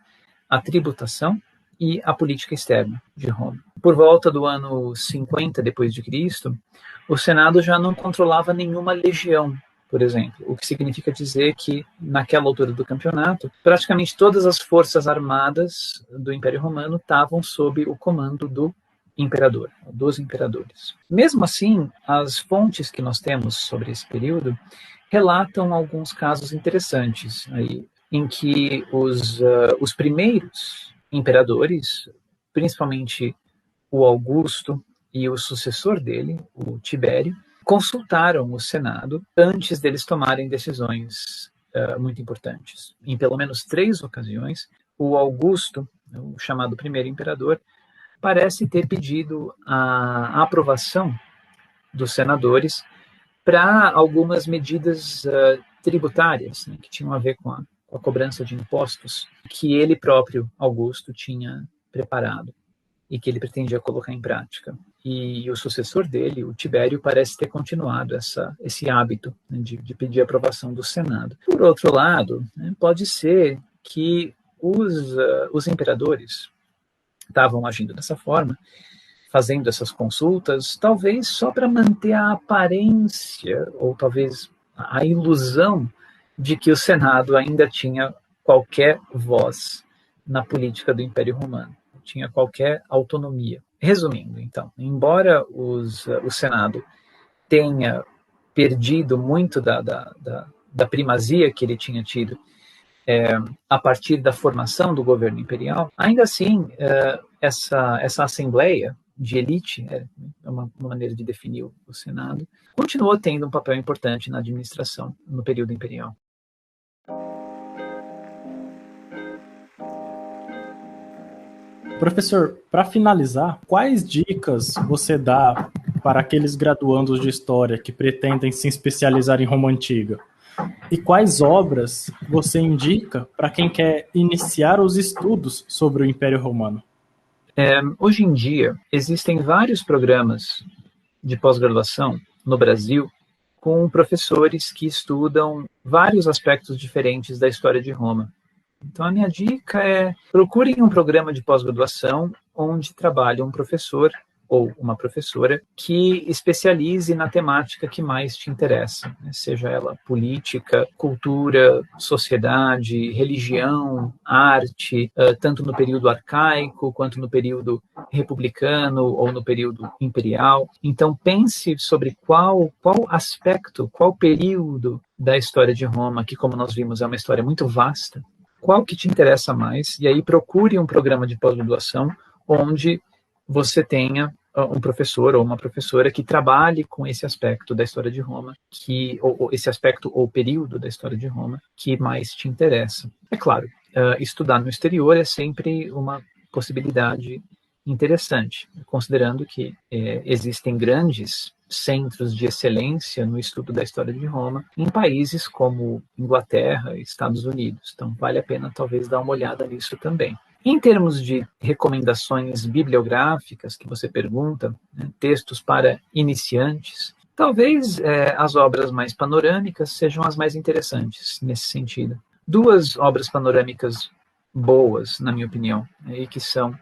Speaker 4: a tributação e a política externa de Roma. Por volta do ano 50 depois de Cristo, o Senado já não controlava nenhuma legião, por exemplo, o que significa dizer que, naquela altura do campeonato, praticamente todas as forças armadas do Império Romano estavam sob o comando do imperador, dos imperadores. Mesmo assim, as fontes que nós temos sobre esse período relatam alguns casos interessantes, aí, em que os primeiros imperadores, principalmente o Augusto e o sucessor dele, o Tibério, consultaram o Senado antes deles tomarem decisões muito importantes. Em pelo menos 3 ocasiões, o Augusto, o chamado primeiro imperador, parece ter pedido a aprovação dos senadores para algumas medidas tributárias, né, que tinham a ver com a cobrança de impostos, que ele próprio, Augusto, tinha preparado e que ele pretendia colocar em prática. E o sucessor dele, o Tibério, parece ter continuado esse hábito, né, de pedir a aprovação do Senado. Por outro lado, né, pode ser que os imperadores estavam agindo dessa forma, fazendo essas consultas, talvez só para manter a aparência, ou talvez a ilusão de que o Senado ainda tinha qualquer voz na política do Império Romano, tinha qualquer autonomia. Resumindo, então, embora o Senado tenha perdido muito da primazia que ele tinha tido a partir da formação do governo imperial, ainda assim, essa assembleia de elite, é uma maneira de definir o Senado, continuou tendo um papel importante na administração no período imperial.
Speaker 3: Professor, para finalizar, quais dicas você dá para aqueles graduandos de História que pretendem se especializar em Roma Antiga? E quais obras você indica para quem quer iniciar os estudos sobre o Império Romano?
Speaker 4: Hoje em dia, existem vários programas de pós-graduação no Brasil com professores que estudam vários aspectos diferentes da história de Roma. Então, a minha dica é: procurem um programa de pós-graduação onde trabalhe um professor ou uma professora que especialize na temática que mais te interessa, né? Seja ela política, cultura, sociedade, religião, arte, tanto no período arcaico quanto no período republicano ou no período imperial. Então, pense sobre qual aspecto, qual período da história de Roma, que, como nós vimos, é uma história muito vasta, qual que te interessa mais, e aí procure um programa de pós-graduação onde você tenha um professor ou uma professora que trabalhe com esse aspecto da história de Roma, ou esse aspecto ou período da história de Roma que mais te interessa. É claro, estudar no exterior é sempre uma possibilidade interessante, considerando que existem grandes centros de excelência no estudo da história de Roma em países como Inglaterra e Estados Unidos. Então, vale a pena talvez dar uma olhada nisso também. Em termos de recomendações bibliográficas que você pergunta, né, textos para iniciantes, talvez as obras mais panorâmicas sejam as mais interessantes nesse sentido. 2 obras panorâmicas boas, na minha opinião, e que são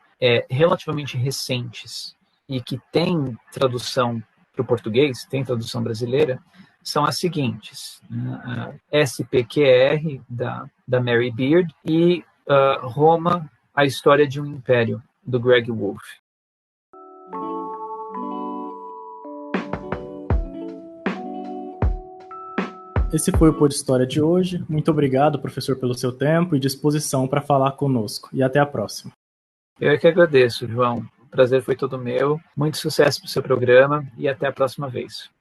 Speaker 4: relativamente recentes e que têm tradução para o português, tem tradução brasileira, são as seguintes: SPQR, da Mary Beard, e Roma, a História de um Império, do Greg Wolfe.
Speaker 3: Esse foi o Pod História de hoje. Muito obrigado, professor, pelo seu tempo e disposição para falar conosco. E até a próxima.
Speaker 4: Eu é que agradeço, João. O prazer foi todo meu. Muito sucesso para o seu programa e até a próxima vez.